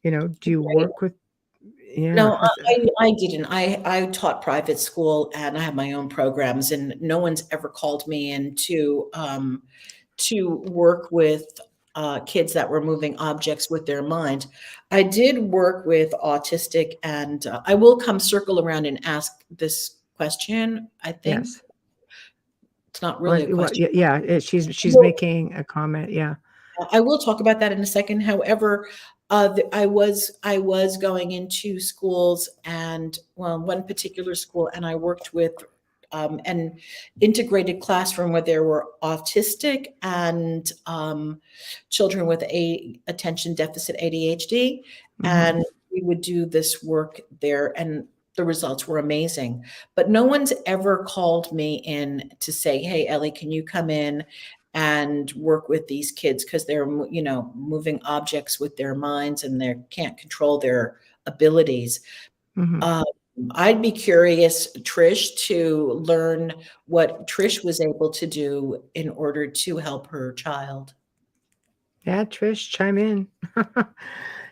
do you right. work with yeah, No, I didn't. I taught private school and I have my own programs, and no one's ever called me in to work with kids that were moving objects with their mind. I did work with autistic, and I will come circle around and ask this question. I think yes. it's not Well, really a well, question. yeah, she's making a comment, yeah. I will talk about that in a second. However, I was going into schools, and well, one particular school, and I worked with an integrated classroom where there were autistic and children with a attention deficit ADHD, Mhm, and we would do this work there, and the results were amazing. But no one's ever called me in to say, "Hey, Ellie, can you come in and work with these kids because they're moving objects with their minds and they can't control their abilities." mhm. um, I'd be curious, Trish, to learn what Trish was able to do in order to help her child. Yeah, Trish, chime in.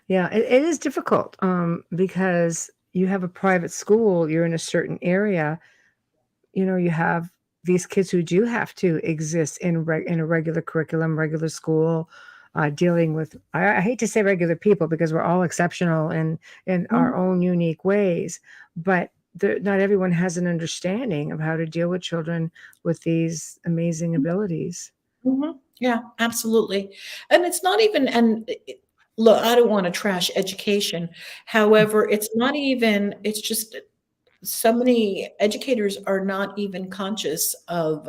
Yeah, it is difficult, because you have a private school, you're in a certain area, you have these kids who do have to exist in a regular curriculum, regular school, dealing with I hate to say regular people because we're all exceptional in our Mhm, own unique ways, but not everyone has an understanding of how to deal with children with these amazing abilities. mhm. Yeah, absolutely. And it's not even, look, I don't want to trash education. However, it's not even, it's just so many educators are not even conscious of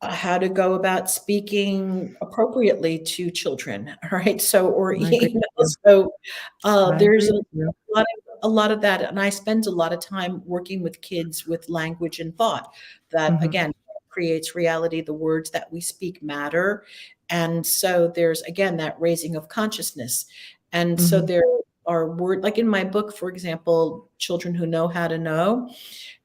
how to go about speaking appropriately to children, right? So, or I agree with you. so I there's agree a with you. lot of that, and I spend a lot of time working with kids with language and thought. That Mhm, again creates reality. The words that we speak matter, and so there's again that raising of consciousness, and so mhm, are word, like in my book, for example, Children Who Know How to Know.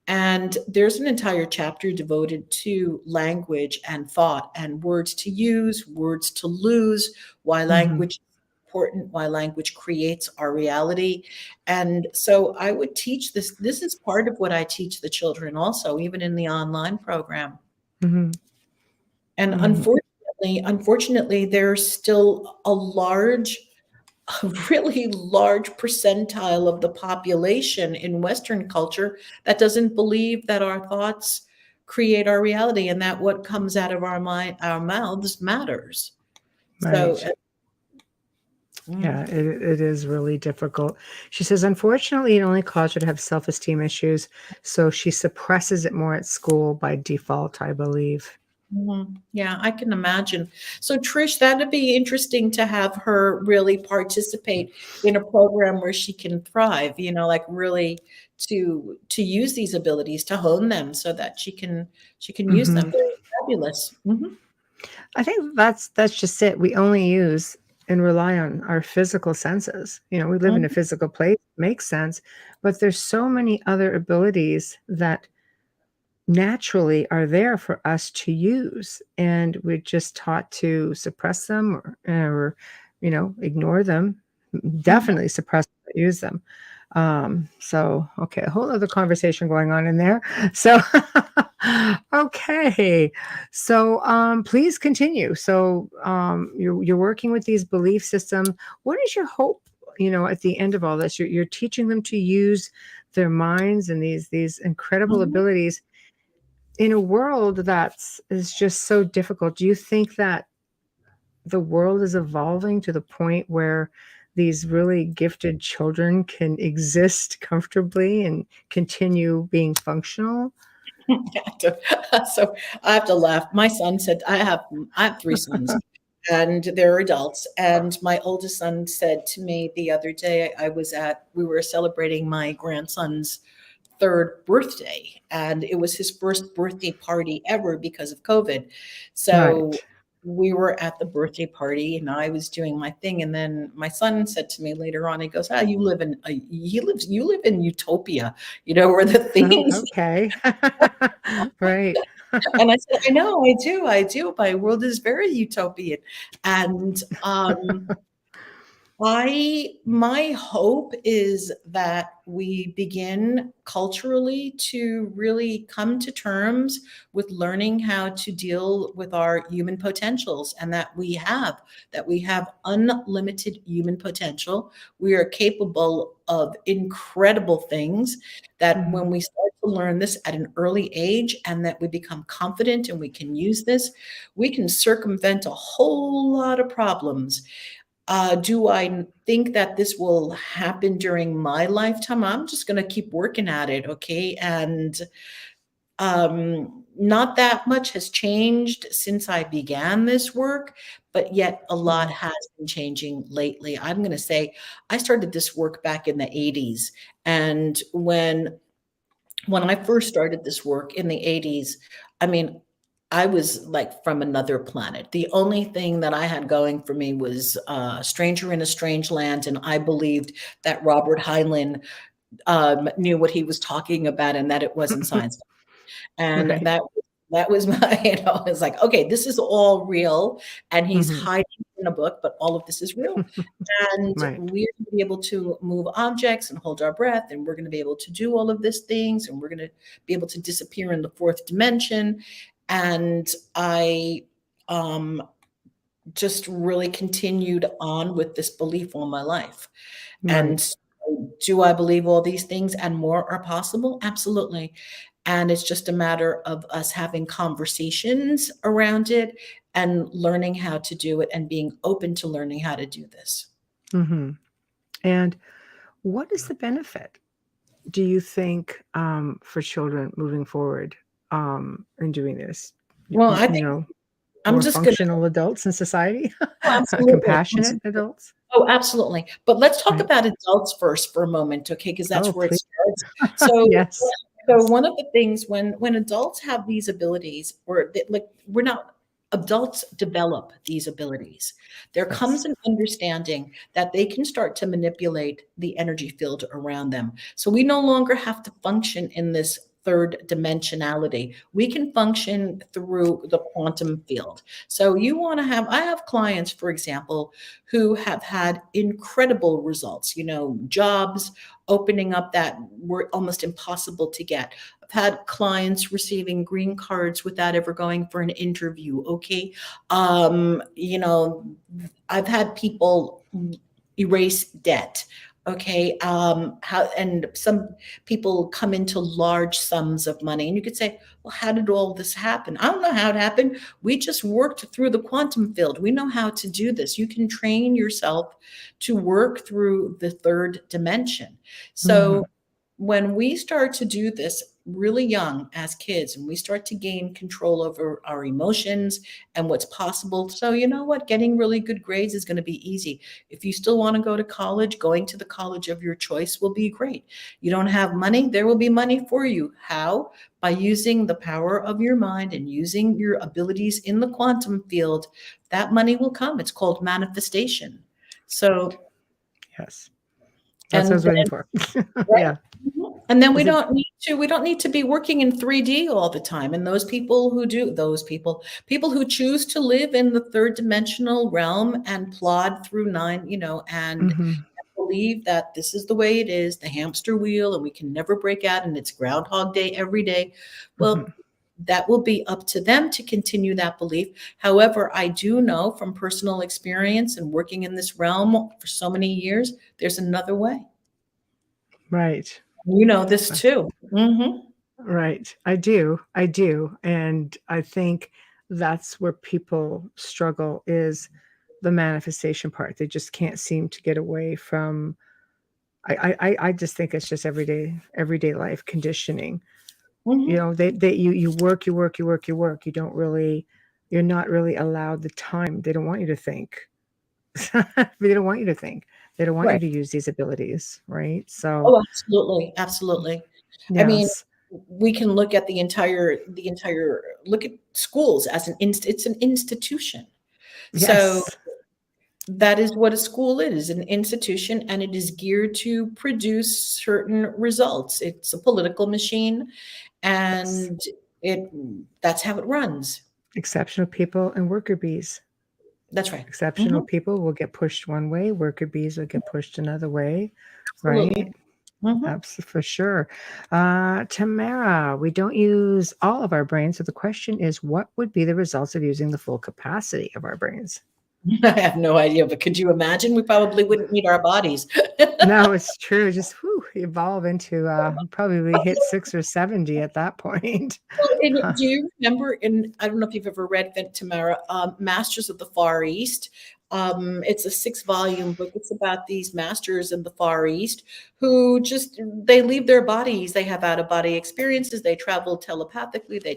And there's an entire chapter devoted to language and thought and words to use, words to lose, why Mhm. language is important, why language creates our reality. And so I would teach this. This is part of what I teach the children also, even in the online program. Mhm. And Mhm. unfortunately, there's still a really large percentile of the population in Western culture that doesn't believe that our thoughts create our reality and that what comes out of our mouths matters. So, Right. Yeah, mm, it is really difficult. She says, unfortunately, it only caused her to have self-esteem issues, so she suppresses it more at school by default, I believe. yeah, I can imagine. So, Trish, that'd be interesting to have her really participate in a program where she can thrive. Like really to use these abilities to hone them so that she can use Mhm. them. They're fabulous. I think that's just it. We only use and rely on our physical senses. We live in a Mhm. physical place, makes sense, but there's so many other abilities that naturally are there for us to use, and we're just taught to suppress them or ignore them. Mhm. Definitely suppress, but use them. So okay, a whole other conversation going on in there. So okay, so please continue. So you're working with these belief system. What is your hope? At the end of all this, you're teaching them to use their minds and these incredible Mhm. abilities in a world that's is just so difficult. Do you think that the world is evolving to the point where these really gifted children can exist comfortably and continue being functional? So I have to laugh. My son said, I have three sons, and they're adults. And my oldest son said to me the other day, we were celebrating my grandson's third birthday, and it was his first birthday party ever because of COVID. So Right. we were at the birthday party, and I was doing my thing, and then my son said to me later on, he goes, "Ah, you live in utopia, where the Oh, things." okay. Right. And I said, "I know, I do. My world is very utopian." And my hope is that we begin culturally to really come to terms with learning how to deal with our human potentials, and that we have unlimited human potential. We are capable of incredible things, that when Mhm. we start to learn this at an early age and that we become confident and we can use this, we can circumvent a whole lot of problems. Do I think that this will happen during my lifetime? I'm just going to keep working at it, okay? And not that much has changed since I began this work, but yet a lot Mhm. has been changing lately. I'm going to say I started this work back in the 80s. And when I first started this work in the 80s, I mean, I was like from another planet. The only thing that I had going for me was Stranger in a Strange Land, and I believed that Robert Heinlein knew what he was talking about and that it wasn't science. And Right. that was my, it's like, okay, this is all real, and he's Mhm. hiding in a book, but all of this is real. And Right. we're going to be able to move objects and hold our breath, and we're going to be able to do all of these things, and we're going to be able to disappear in the fourth dimension. And I um, just really continued on with this belief all my life. And Right. so do I believe all these things and more are possible? Absolutely. And it's just a matter of us having conversations around it and learning how to do it and being open to learning how to do this. Mhm. And what is the benefit, do you think, for children moving forward, in doing this? Well, M I you think know, I'm more just gonna functional adults in society? oh, absolutely. Compassionate adults? Oh, absolutely. But let's talk Right. about adults first for a moment, okay? Because Oh, that's where it please. starts. So, Yes. so Yes. one of the things when adults have these abilities, or like we're not. adults develop these abilities, there Yes. comes an understanding that they can start to manipulate the energy field around them. So we no longer have to function in this third dimensionality. We can function through the quantum field. So you want to have, I have clients, for example, who have had incredible results, jobs opening up that were almost impossible to get. I've had clients receiving green cards without ever going for an interview. Okay. I've had people erase debt. Okay. And some people come into large sums of money, and you could say, well, how did all this happen? I don't know how it happened. We just worked through the quantum field. We know how to do this. You can train yourself to work through the third dimension. Mhm. So when we start to do this really young as kids, and we start to gain control over our emotions and what's possible. So you know what? Getting really good grades is going to be easy. If you still want to go to college, going to the college of your choice will be great. You don't have money, there will be money for you. How? By using the power of your mind and using your abilities in the quantum field, that money will come. It's called manifestation. So, Yes. That's what I and was waiting for. right. Yeah. Mhm. And then we Is it don't need to be working in 3D all the time. And those people who do, people who choose to live in the third dimensional realm and plod through nine, and Mhm. believe that this is the way it is, the hamster wheel, and we can never break out, and it's Groundhog Day every day. Well, Mhm. that will be up to them to continue that belief. However, I do know from personal experience and working in this realm for so many years, there's another way. Right. You know this too. Right. I do. I do. And I think that's where people struggle is the manifestation part. They just can't seem to get away from I just think it's just everyday life conditioning. Mhm. You work, you work, you work, you work. You're not really allowed the time. They don't want you to think. They don't want you to think. They don't want you Right. to use these abilities, right? So, Oh, absolutely, absolutely. I mean, yes. we can look at the entire look at schools as it's an institution. So Yes. that is what a school is, an institution, and it is geared to produce certain results. It's a political machine, Yes. and it that's how it runs. Exceptional people and worker bees. That's right. Exceptional Mhm. people will get pushed one way, worker bees will get pushed another way, right? Absolutely. Mhm. For sure. Tamara, we don't use all of our brains. So the question is, what would be the results of using the full capacity of our brains? I have no idea, but could you imagine? We probably wouldn't need our bodies. No, it's true. Just evolve into probably we hit 6 or 70 at that point. Well, and do you remember I don't know if you've ever read Tamara, Masters of the Far East? It's a 6-volume book. It's about these masters in the Far East who they leave their bodies. They have out of body experiences. They travel telepathically. They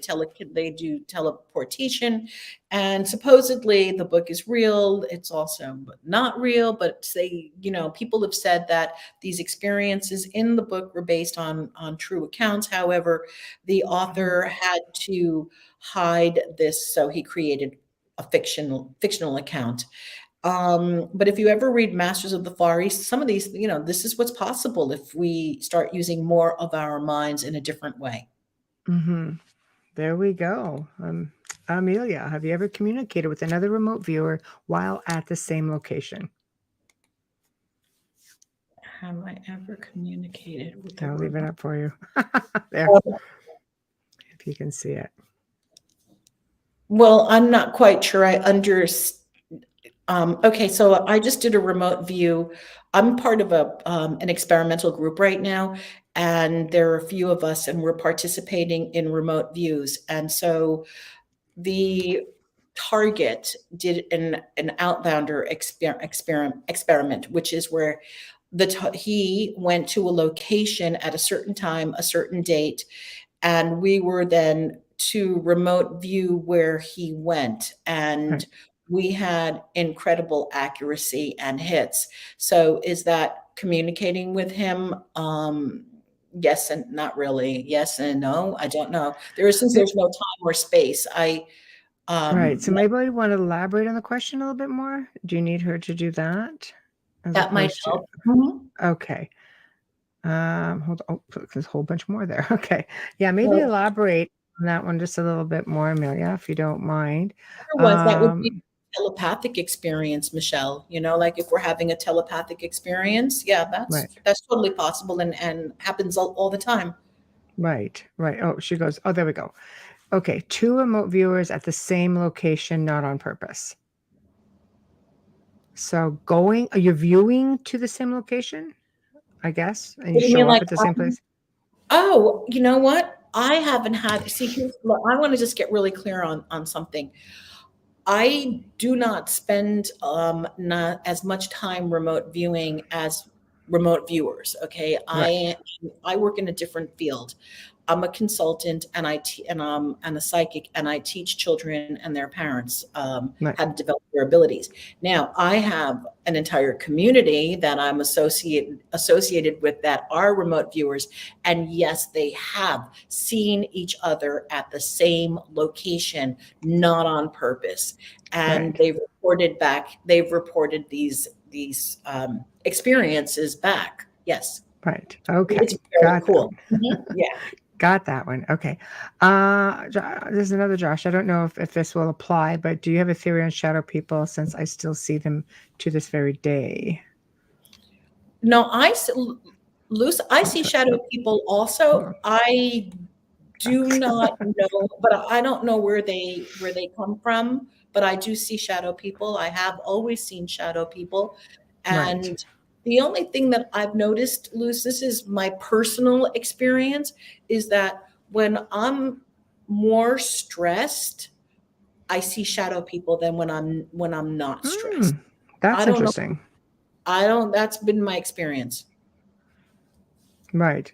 do teleportation, and supposedly the book is real. It's also not real, but people have said that these experiences in the book were based on true accounts. However, the Mhm. author had to hide this, so he created a fictional account. But if you ever read Masters of the Far East, some of these, this is what's possible if we start using more of our minds in a different way. Mhm. There we go. Amelia, have you ever communicated with another remote viewer while at the same location? Have I ever communicated with a I'll leave it remote? up for you. There, if you can see it. Well, I'm not quite sure I understand. Okay, so I just did a remote view. I'm part of an experimental group right now, and there are a few of us, and we're participating in remote views. And so the target did an outbounder experiment, which is where he went to a location at a certain time, a certain date, and we were then to remote view where he went, Right. and we had incredible accuracy and hits. So is that communicating with him? Yes and not really. Yes and no. I don't know. Since It, there's no time or space. Right. So maybe I want to elaborate on the question a little bit more. Do you need her to do that? As That might opposed to, help. Mhm. okay. Hold on. Oh, there's a whole bunch more there. Okay. Yeah, maybe Well, elaborate on that one just a little bit more, Amelia, if you don't mind. otherwise, that would be telepathic experience, Michelle. Like if we're having a telepathic experience, yeah, Right. that's totally possible and happens all the time. Right. Right. Oh, she goes, oh, there we go. Okay. Two remote viewers at the same location, not on purpose. So are you viewing to the same location? I guess, and you What do you show mean, up like, at the same place? oh, you know what? I haven't had, see, I want to just get really clear on something. I do not spend not as much time remote viewing as remote viewers. Okay, Right. I work in a different field. I'm a consultant and a psychic, and I teach children and their parents Right. how to develop their abilities. Now, I have an entire community that I'm associated with that are remote viewers, and yes, they have seen each other at the same location, not on purpose, and Right. they've reported these experiences back. Yes, Right. it's Okay. very Got that. cool. Mhm. Yeah. Got that one. Okay. There's another Josh. I don't know if this will apply, but do you have a theory on shadow people since I still see them to this very day? No, Luce, I Oh, see sorry. shadow people Hold also. on. I do not know, but I don't know where they come from, but I do see shadow people. I have always seen shadow people. Right. And the only thing that I've noticed, Luce, this is my personal experience, is that when I'm more stressed, I see shadow people than when I'm not stressed. I That's don't know. interesting. That's been my experience. Right.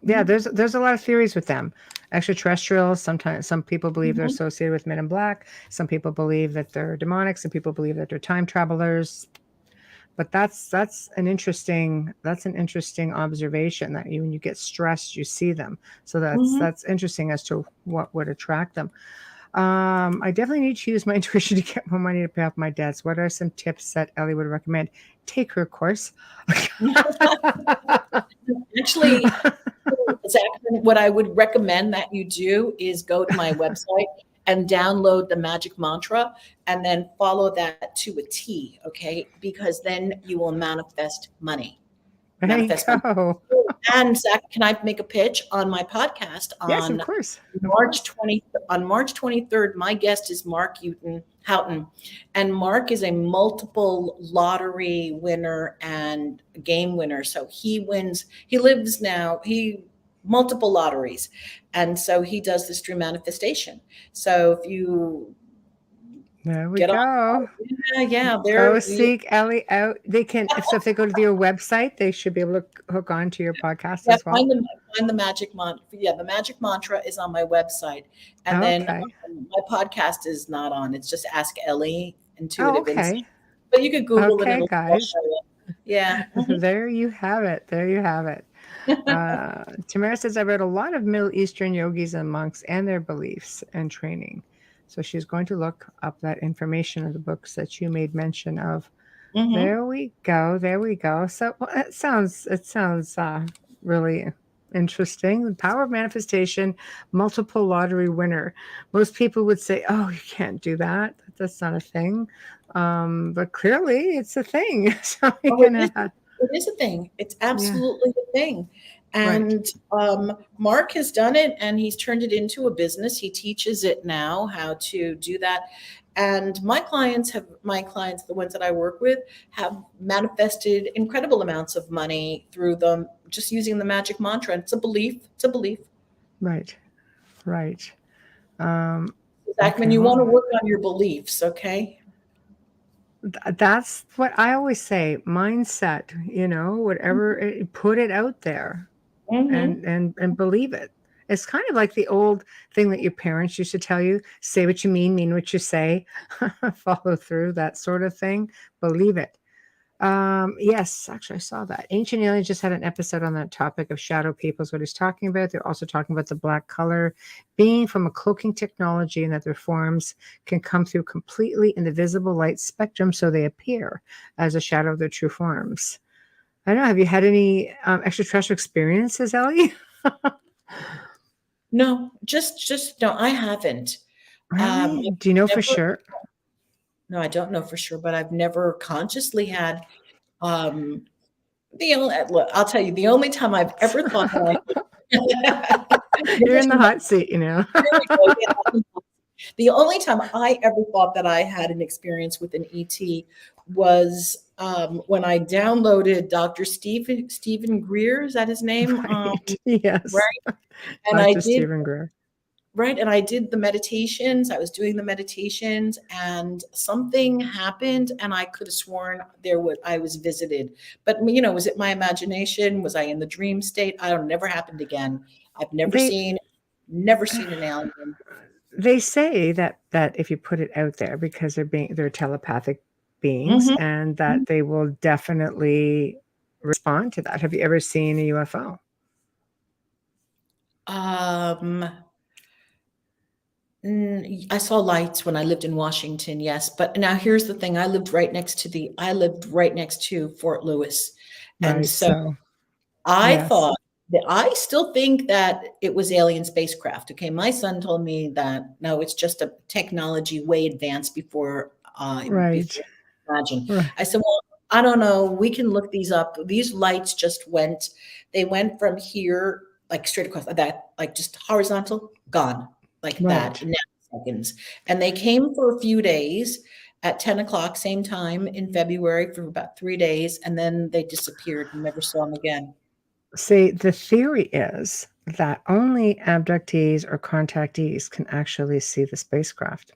Yeah, Mhm. there's a lot of theories with them. Extraterrestrials, sometimes some people believe they're Mhm. associated with men in black. Some people believe that they're demonic. Some people believe that they're time travelers. But that's an interesting observation that when you get stressed, you see them. So that's Mhm. that's interesting as to what would attract them. I definitely need to use my intuition to get more money to pay off my debts. What are some tips that Elly would recommend? Take her course. Actually, Zach, what I would recommend that you do is go to my website and download the magic mantra and then follow that to a T, okay? Because then you will manifest money. There you Manifest money. go. And Zach, can I make a pitch on my podcast Yes, of on course. Of March course. 20 on March 23rd? My guest is Mark Houghton, and Mark is a multiple lottery winner and game winner. So he multiple lotteries, and so he does this through manifestation. So if you There we get on, go. yeah, Go there. seek Elly out. They can, if they go to your website, they should be able to hook on to your podcast Yeah, as well. find the magic mantra. Yeah, the magic mantra is on my website, and then Okay. my podcast is not on. It's just Ask Elly Oh, Intuitive Insight. okay. But you could Google it and Okay, it'll guys. show you. Yeah. There you have it. There you have it. Tamara says, I read a lot of Middle Eastern yogis and monks and their beliefs and training. So she's going to look up that information in the books that you made mention of. Hmm. There we go. There we go. So well, it sounds really interesting. The power of manifestation, multiple lottery winner. Most people would say, "Oh, you can't do that. That's not a thing." But clearly, it's a thing. So you're Oh, gonna, it is a thing. It's yeah, absolutely a thing. right, And Mark has done it and he's turned it into a business. He teaches it now how to do that. And the ones that I work with, have manifested incredible amounts of money through them just using the magic mantra. And it's a belief. It's a belief. right, right. Um, Zach, okay, when you hold want to on. work on your beliefs, okay? That's what I always say. Mindset. Whatever. Put it out there. Mm-hmm. and believe it. It's kind of like the old thing that your parents used to tell you: say what you mean what you say, follow through, that sort of thing. Believe it. Yes, actually, I saw that. Ancient Aliens just had an episode on that topic of shadow people, is what he's talking about. They're also talking about the black color being from a cloaking technology and that their forms can come through completely in the visible light spectrum, so they appear as a shadow of their true forms. I don't know. Have you had any extraterrestrial experiences, Ellie? No, just no, I haven't. Really? I've Do you know for never, sure? no, I don't know for sure, but I've never consciously had, um, the only, look, I'll tell you, the only time I've ever thought that You're in the hot seat, you know. There we go. Yeah. The only time I ever thought that I had an experience with an ET was when I downloaded Dr. Stephen Greer, is that his name? Right. Yes. Right. And I Dr. did Stephen Greer. right, and I did the meditations. I was doing the meditations, and something happened, and I could have sworn I was visited. But was it my imagination? Was I in the dream state? I don't. Never happened again. I've They never seen an alien. they say that if you put it out there, because they're telepathic beings, Mhm. and that they will definitely respond to that. Have you ever seen a UFO? Um, I saw lights when I lived in Washington, yes. But now here's the thing. I lived right next to Fort Lewis. And Right. so So I yes. thought that I still think that it was alien spacecraft. Okay. My son told me that no, it's just a technology way advanced Right. before imagine. Right. I said, well, I don't know. We can look these up. These lights they went from here, like straight across that, like just horizontal, gone like that Right. in seconds. And they came for a few days at 10 o'clock, same time in February for about 3 days. And then they disappeared and never saw them again. See, the theory is that only abductees or contactees can actually see the spacecraft.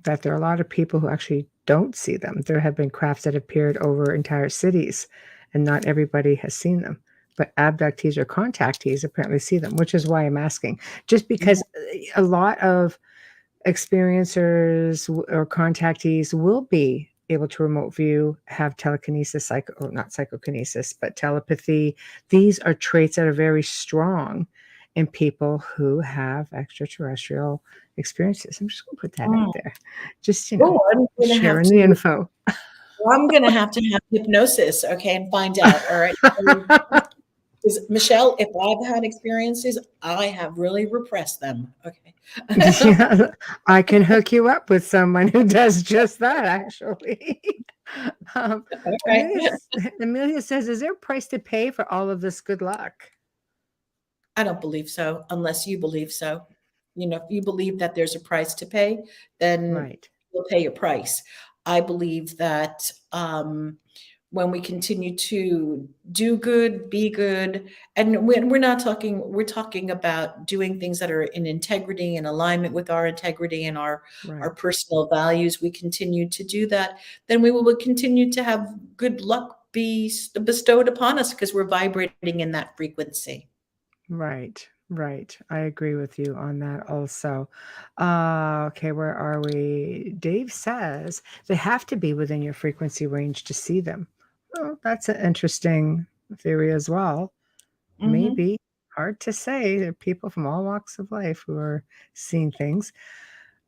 That there are a lot of people who actually don't see them. There have been crafts that appeared over entire cities, and not everybody has seen them. But abductees or contactees apparently see them, which is why I'm asking. Just Yeah. because a lot of experiencers or contactees will be able to remote view, have telekinesis, or not psychokinesis, but telepathy. These are traits that are very strong in people who have extraterrestrial experiences. I'm just going to put that out Mm. there. Just, Oh, I'm gonna have sharing the to info. I'm gonna have to have hypnosis, okay, and find out. All right. 'Cause Michelle, if I've had experiences, I have really repressed them. Okay. Yeah, I can hook you up with someone who does just that, actually. Um, All right. Amelia, Amelia says, "Is there a price to pay for all of this good luck?" I don't believe so, unless you believe so. If you believe that there's a price to pay, then Right, you'll pay a price. I believe that when we continue to do good, be good, and we're not talking, we're talking about doing things that are in integrity and alignment with our integrity and our right, personal values. We continue to do that, then we will continue to have good luck be bestowed upon us because we're vibrating in that frequency. right, right. I agree with you on that also. Okay, where are we? Dave says they have to be within your frequency range to see them. Well, that's an interesting theory as well. Mhm. Maybe. Hard to say. There are people from all walks of life who are seeing things.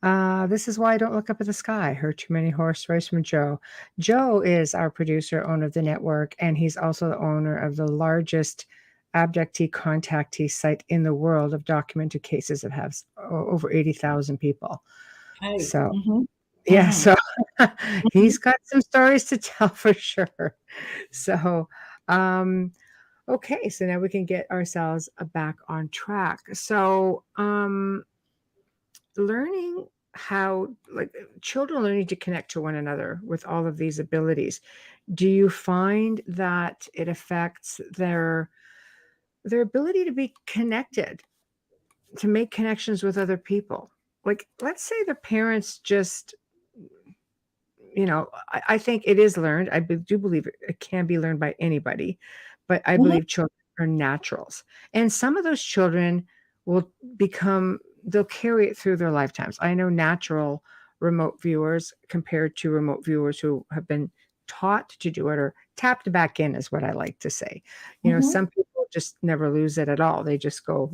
This is why I don't look up at the sky. Heard too many horror stories from Joe. Joe is our producer, owner of the network, and he's also the owner of the largest abductee contactee site in the world of documented cases that have over 80,000 people. Right. So, Mhm. yeah, Mhm. so Mhm. he's got some stories to tell for sure. So, um, okay, so now we can get ourselves back on track. So, learning how, like, children learning to connect to one another with all of these abilities, do you find that it affects their ability to be connected, to make connections with other people? Like, let's say the parents just, I think it is learned. Do believe it can be learned by anybody, but I Mhm. believe children are naturals. And some of those children will they'll carry it through their lifetimes. I know natural remote viewers compared to remote viewers who have been taught to do it or tapped back in is what I like to say. Mhm. Some people just never lose it at all. They just go,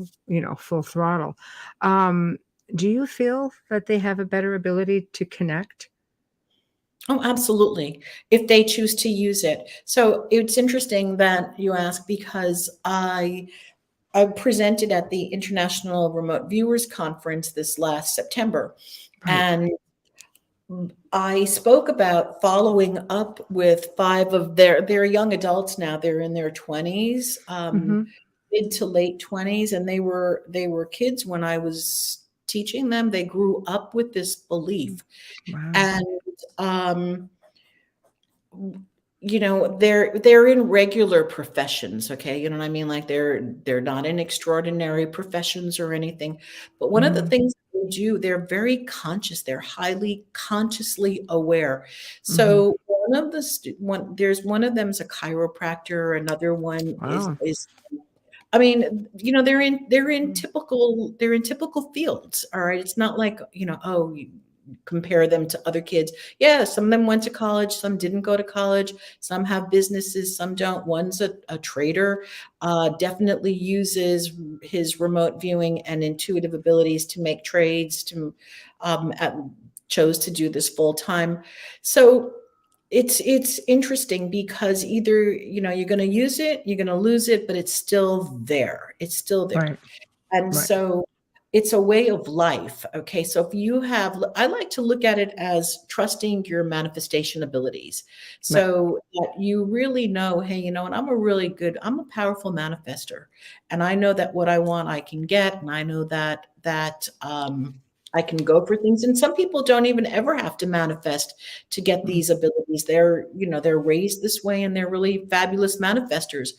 full throttle. Um, do you feel that they have a better ability to connect? Oh, absolutely, if they choose to use it. So it's interesting that you ask because I presented at the International Remote Viewers Conference this last September, Right. and I spoke about following up with 5 of they're young adults now, they're in their 20s, Mm-hmm. mid to late 20s, and they were kids when I was teaching them. They grew up with this belief, Wow. and, um they're in regular professions, okay? You know what I mean? Like they're not in extraordinary professions or anything. But one of the Mm-hmm. things they do, they're very conscious. They're highly consciously aware. Mm-hmm. So there's one of them's a chiropractor, another one Wow. is I mean, they're in typical fields, all right? It's not like, oh, you compare them to other kids. Yeah, some of them went to college, some didn't go to college, some have businesses, some don't. One's a trader, definitely uses his remote viewing and intuitive abilities to make trades, chose to do this full time. So it's interesting because either, you're going to use it, you're going to lose it, but it's still there. It's still there. Right. And Right. so it's a way of life. Okay. So if you have, I like to look at it as trusting your manifestation abilities. Right. So that you really know, hey, and I'm a powerful manifester. And I know that what I want, I can get. And I know that I can go for things. And some people don't even ever have to manifest to get Mm. these abilities. They're raised this way and they're really fabulous manifestors.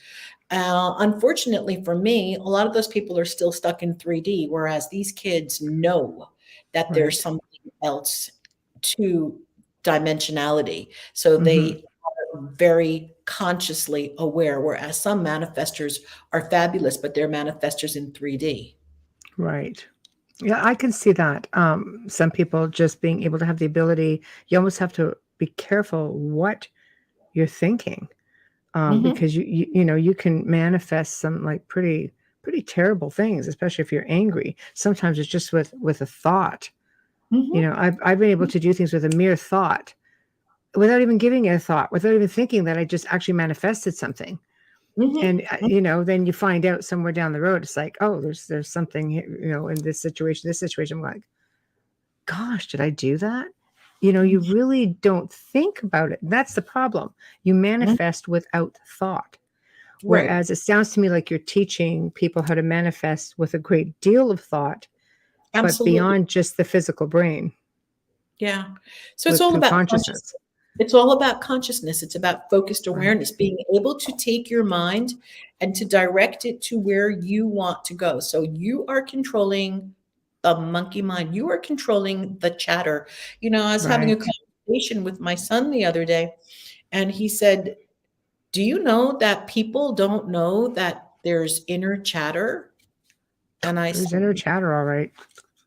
Unfortunately for me, a lot of those people are still stuck in 3D, whereas these kids know that there's Right. something else to dimensionality. So Mm-hmm. they are very consciously aware, whereas some manifestors are fabulous, but they're manifestors in 3D. Right. Yeah, I can see that. Some people just being able to have the ability, you almost have to be careful what you're thinking, Hmm. because you can manifest some like pretty terrible things, especially if you're angry. Sometimes it's just with a thought. Hmm. I've been able to do things with a mere thought without even giving it a thought, without even thinking that I just actually manifested something. Hmm. And then you find out somewhere down the road, it's like, oh, there's something here, in this situation. I'm like, gosh, did I do that? You really don't think about it. That's the problem. You manifest without thought. Right. Whereas it sounds to me like you're teaching people how to manifest with a great deal of thought, but Absolutely. beyond just the physical brain, Yeah. So it's with all through about consciousness. consciousness. It's all about consciousness. It's about focused Right. awareness, being able to take your mind and to direct it to where you want to go. So you are controlling the monkey mind. You are controlling the chatter. I was having a Right. conversation with my son the other day, and he said, "Do you know that people don't know that there's inner chatter?" And I There's said, inner chatter, all right.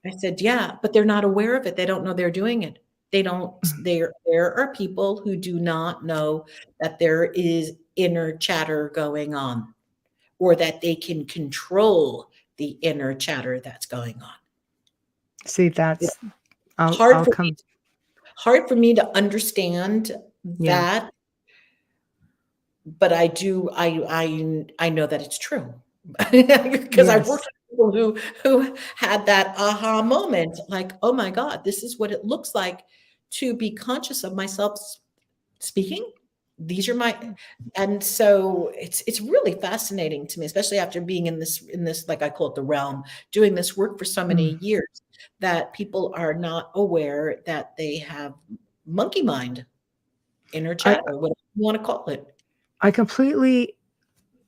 I said, "Yeah, but they're not aware of it. They don't know they're doing it. They don't there are people who do not know that there is inner chatter going on or that they can control the inner chatter that's going on." See, It's that's I'll hard I'll for me come. hard for me to understand Yeah. that, but I know that it's true. Because I've Yes. worked with people who had that aha moment, like, "Oh my god, this is what it looks like to be conscious of myself speaking. These are my." And so it's really fascinating to me, especially after being in this, like I call it the realm, doing this work for so Mm. many years, that people are not aware that they have monkey mind, inner I chatter, whatever you want to call it. I completely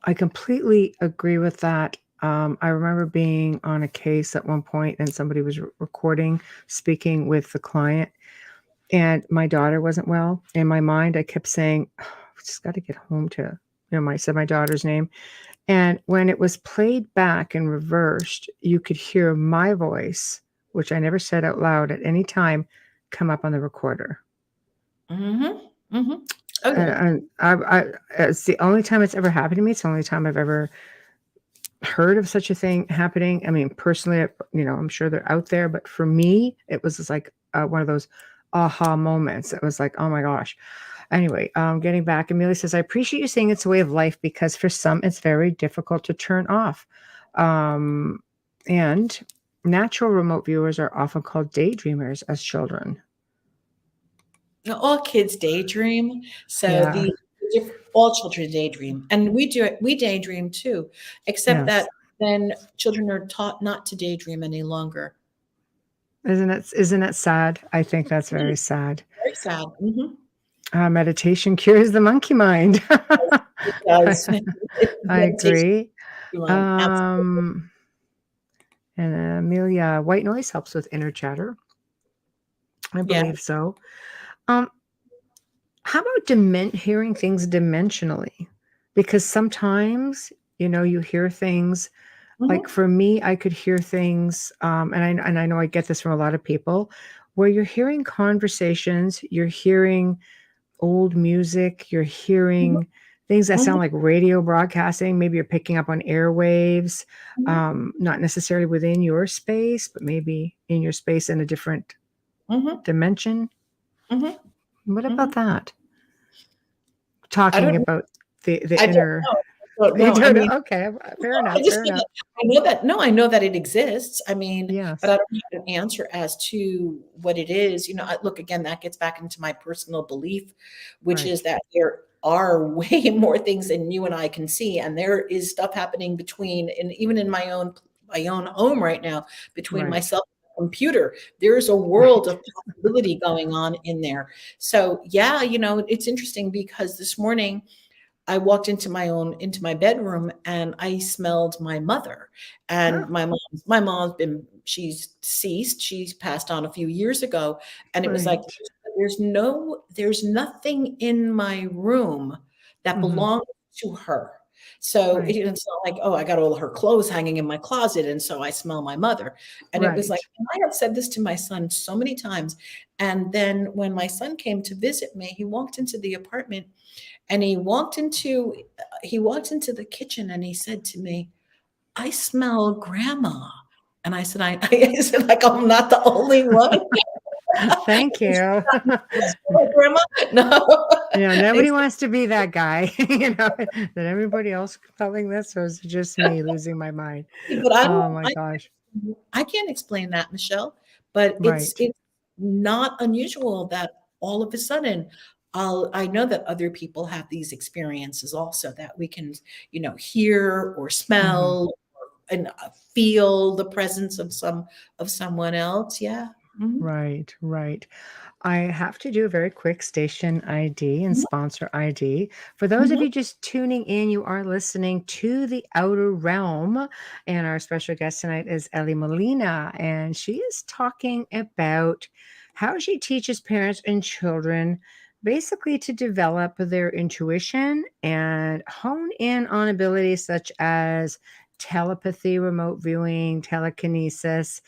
I completely agree with that. I remember being on a case at one point and somebody was recording, speaking with the client, and my daughter wasn't well. In my mind, I kept saying, "Oh, we just got to get home to, I said my daughter's name." And when it was played back and reversed, you could hear my voice, which I never said out loud at any time, come up on the recorder. Mhm, mhm. Oh yeah. And it's the only time it's ever happened to me. It's the only time I've ever heard of such a thing happening. I mean, personally, I'm sure they're out there, but for me, it was just like one of those aha moments. It was like, oh my gosh. Anyway, getting back, Amelia says, I appreciate you saying it's a way of life because for some, it's very difficult to turn off. And natural remote viewers are often called daydreamers as children. All kids daydream. So Yeah. all children daydream, and we do it. We daydream too, except Yes. that then children are taught not to daydream any longer. Isn't it sad? I think that's very sad. Very sad. Meditation cures the monkey mind. It does. I Meditation, agree. absolutely. And Amelia, white noise helps with inner chatter. I Yeah. believe so. How about hearing things dimensionally? Because sometimes, you hear things. Like for me, I could hear things, and I know I get this from a lot of people, where you're hearing conversations, you're hearing old music, you're Mhm, hearing things that mhm, sound like radio broadcasting. Maybe you're picking up on airwaves, mhm, not necessarily within your space, but maybe in your space in a different mhm, dimension. mhm, What about mhm. that? I Talking don't. about the I don't inner. know. I don't You know. I don't know? mean, Okay, fair I enough. just Fair know enough. that I know that. No, I know that it exists. I mean, but Yes. I don't have an answer as to what it is. Look again. That gets back into my personal belief, which is Right. that there are way more things than you and I can see, and there is stuff happening between, and even in my own home right now, between Right. myself and the computer. There is a world Right. of possibility going on in there. So yeah, it's interesting because this morning I walked into my bedroom and I smelled my mother. And Oh, my mom's been she's deceased. She's passed on a few years ago. And it was like right. there's nothing in my room that Mhm. belongs to her. So Right. it's not like, oh, I got all her clothes hanging in my closet, and so I smell my mother. And it was like, Right. and I have said this to my son so many times. And then when my son came to visit me, he walked into the apartment and he walked into the kitchen and he said to me, "I smell grandma." And I said, I said, like, I'm not the only one. Thank you. "You smell grandma?" No. He Nobody said, wants to be that guy. That everybody else telling this, or is it just me losing my mind? but I Oh don't my gosh. I can't explain that, Michelle, but it's Right. it's not unusual that all of a sudden I know that other people have these experiences also, that we can, hear or Mhm. smell and feel the presence of someone else. Yeah. Mhm. Right. Right. I have to do a very quick station ID and Mhm. sponsor ID. For those of Mhm. you just tuning in, you are listening to The Outer Realm, and our special guest tonight is Elly Molina, and she is talking about how she teaches parents and children basically to develop their intuition and hone in on abilities such as telepathy, remote viewing, telekinesis.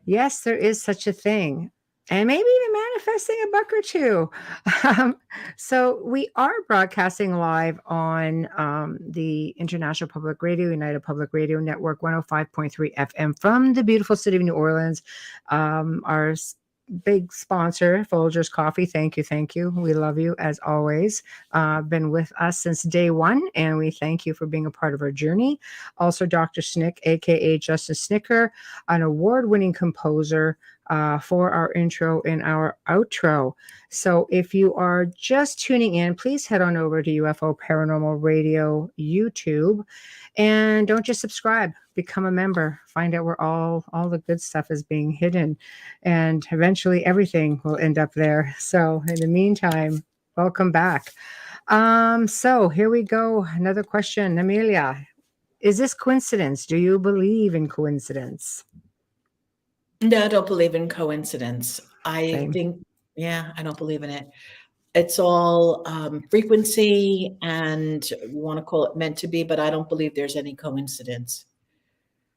Yes, there is such a thing. And maybe even manifesting a buck or two. Um, so we are broadcasting live on the International Public Radio, United Public Radio Network, 105.3 FM from the beautiful city of New Orleans. Our big sponsor, Folgers Coffee. Thank you. Thank you. We love you as always. Been with us since day one, and we thank you for being a part of our journey. Also, Dr. Snick, aka Justin Snicker, an award-winning composer for our intro and our outro. So if you are just tuning in, please head on over to UFO Paranormal Radio YouTube, and don't just subscribe, become a member. Find out where all the good stuff is being hidden, and eventually everything will end up there. So in the meantime, welcome back. So here we go. Another question, Amelia. Is this coincidence? Do you believe in coincidence? No, I don't believe in coincidence. I Same. think, yeah, I don't believe in it. It's all frequency, and you want to call it meant to be, but I don't believe there's any coincidence.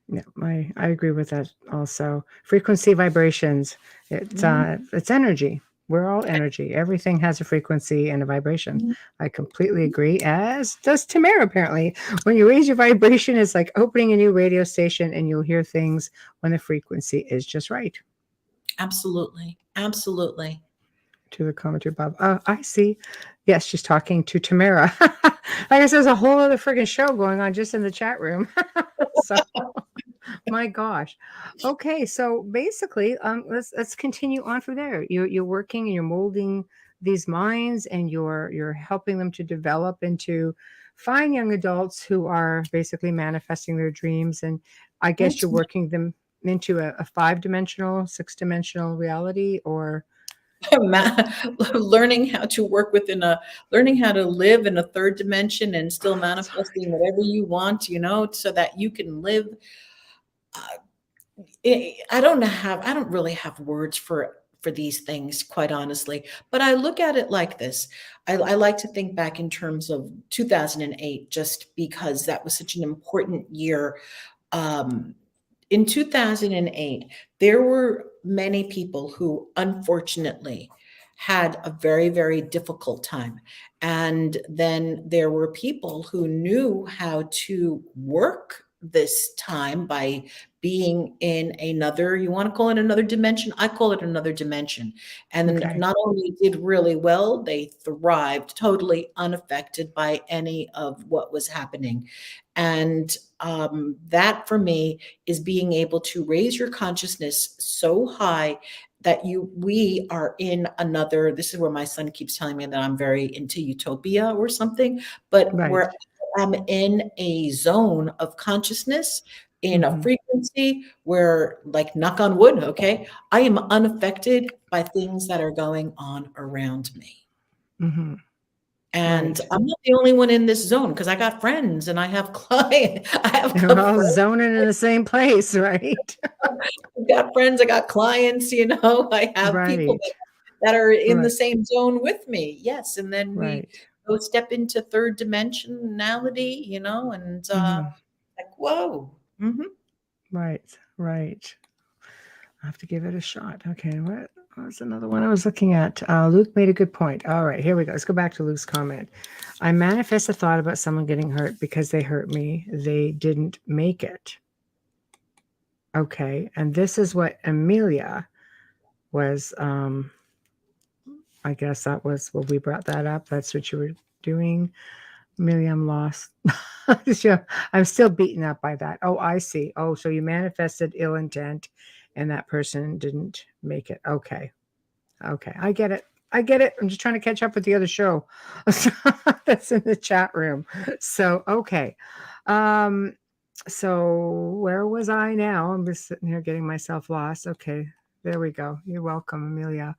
Yeah, I agree with that also. Frequency vibrations. Mhm. It's energy. We're all energy. Everything has a frequency and a vibration. I completely agree, as does Tamara, apparently. When you raise your vibration, it's like opening a new radio station, and you'll hear things when the frequency is just right. Absolutely. Absolutely. To the commenter, Bob. I see. Yes, she's talking to Tamara. I guess there's a whole other friggin' show going on just in the chat room. So, my gosh. Okay, so basically, let's continue on from there. You're working and you're molding these minds, and you're helping them to develop into fine young adults who are basically manifesting their dreams. And I guess you're working them into a 5-dimensional, 6-dimensional reality, or Learning how to work learning how to live in a third dimension and still manifesting whatever you want, so that you can live. I don't really have words for these things, quite honestly, but I look at it like this. I like to think back in terms of 2008, just because that was such an important year. In 2008, there were many people who unfortunately had a very, very difficult time. And then there were people who knew how to work this time by being in another, you want to call it another dimension? I call it another dimension. And then okay. not only did really well, they thrived totally unaffected by any of what was happening. And that for me is being able to raise your consciousness so high that we are in another, this is where my son keeps telling me that I'm very into utopia or something, but Right. where I'm in a zone of consciousness, in a frequency where, like, knock on wood, okay, I am unaffected by things that are going on around me. Mm-hmm. And Right. I'm not the only one in this zone, because I got friends and I have clients. I have We're all friends. zoning in the same place, right? I've got friends. I got clients. I have people Right. that are in the Right. same zone with me. Yes, and then we Right. go step into third dimensionality. And Mm-hmm. like, whoa. Hmm. Right. Right. I have to give it a shot. Okay. What was another one I was looking at? Luke made a good point. All right. Here we go. Let's go back to Luke's comment. I manifest a thought about someone getting hurt because they hurt me. They didn't make it. Okay. And this is what Amelia was. I guess that was what we brought that up. That's what you were doing. Amelia, I'm lost. Yeah, I'm still beaten up by that. Oh, I see. Oh, so you manifested ill intent and that person didn't make it. Okay. Okay. I get it. I get it. I'm just trying to catch up with the other show that's in the chat room. So, okay. So where was I now? I'm just sitting here getting myself lost. Okay. There we go. You're welcome, Amelia.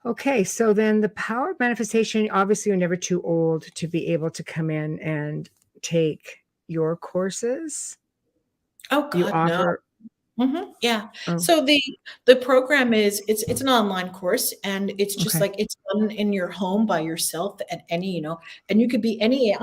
Okay, so then the power of manifestation, obviously you're never too old to be able to come in and take your courses. Oh You God, no. offer Yeah. oh, So the program it's an online course, and it's just okay. like it's done in your home by yourself at any, and you could be any.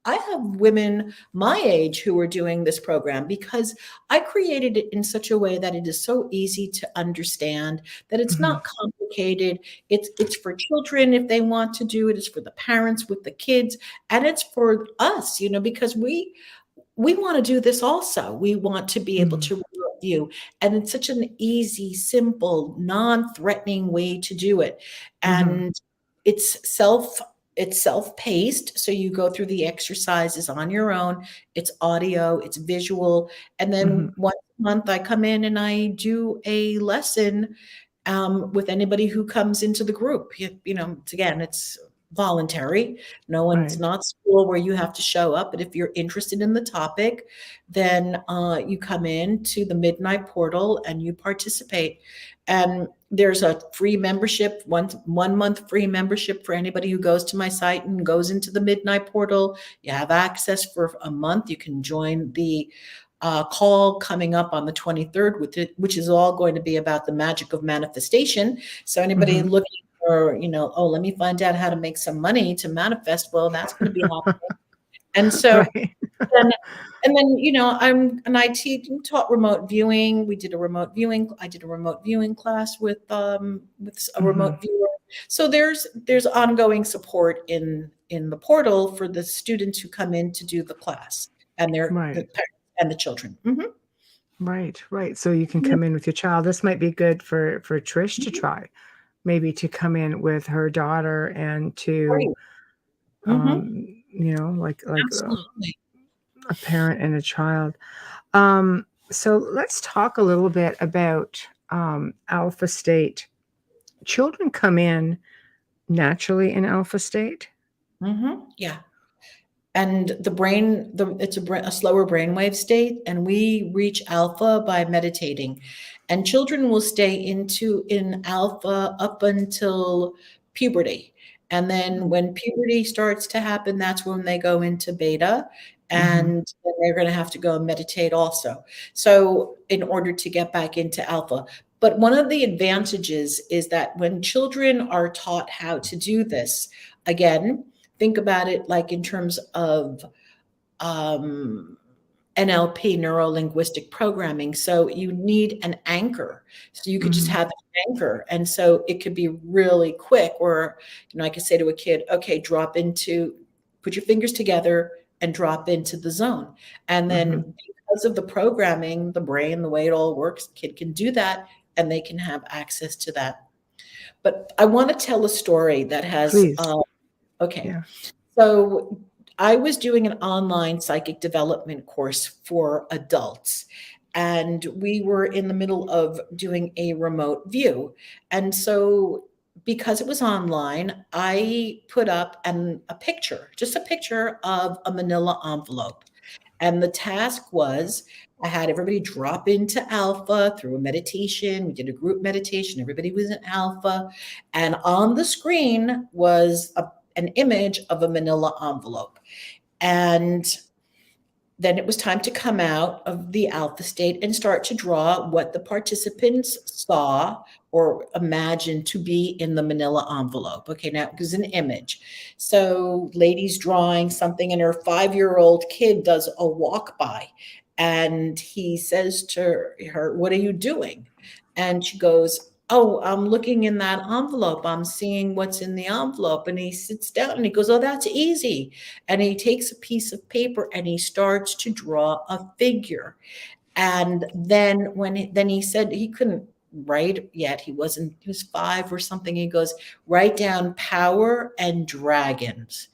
I have women my age who are doing this program, because I created it in such a way that it is so easy to understand, that it's Mm-hmm. not complicated. It's for children if they want to do it. It's for the parents with the kids, and it's for us, because we want to do this also. We want to be able Mm-hmm. to review. And it's such an easy, simple, non-threatening way to do it. Mm-hmm. And it's self it's self-paced. So you go through the exercises on your own. It's audio, it's visual. And Mm-hmm. then once a month I come in and I do a lesson with anybody who comes into the group. It's voluntary. It's Right. not school where you have to show up. But if you're interested in the topic, then you come in to the Midnight Portal and you participate. And there's a free membership, one month free membership for anybody who goes to my site and goes into the Midnight Portal. You have access for a month. You can join the call coming up on the 23rd, which is all going to be about the magic of manifestation. So anybody Mm-hmm. looking for, oh, let me find out how to make some money to manifest, well, that's going to be happening. And so Right. And and then, I taught remote viewing. I did a remote viewing class with a Mhm. remote viewer. So there's ongoing support in the portal for the students who come in to do the class and the Right. parents and the children. Mhm. Right, right. So you can Yeah. come in with your child. This might be good for Trish to Mhm. try, maybe to come in with her daughter and to, Right. Mhm. like Absolutely. a parent and a child. So let's talk a little bit about alpha state. Children come in naturally in alpha state. Mhm. Yeah. And it's a slower brainwave state, and we reach alpha by meditating. And children will stay in alpha up until puberty. And then when puberty starts to happen, that's when they go into beta, Mm-hmm. and then they're going to have to go and meditate also. So in order to get back into alpha. But one of the advantages is that when children are taught how to do this, again, think about it like in terms of um, NLP, neuro linguistic programming. So you need an anchor. So you could just Mm-hmm. have an anchor. And so it could be really quick where, I could say to a kid, okay, put your fingers together and drop into the zone. And Mm-hmm. then because of the programming, the brain, the way it all works, the kid can do that and they can have access to that. But I want to tell a story that has, Please. okay. Yeah. So I was doing an online psychic development course for adults, and we were in the middle of doing a remote view. And so because it was online, I put up just a picture of a manila envelope. And the task was I had everybody drop into alpha through a meditation. We did a group meditation. Everybody was in alpha. And on the screen was an image of a manila envelope. And then it was time to come out of the alpha state and start to draw what the participants saw or imagined to be in the manila envelope. Okay, now it was an image. So, lady's drawing something, and her 5-year-old kid does a walk by, and he says to her, "What are you doing?" And she goes, "Oh, I'm looking in that envelope. I'm seeing what's in the envelope." And he sits down and he goes, "Oh, that's easy." And he takes a piece of paper and he starts to draw a figure. And then then he said he couldn't write yet. He was 5 or something. He goes, "Write down power and dragons."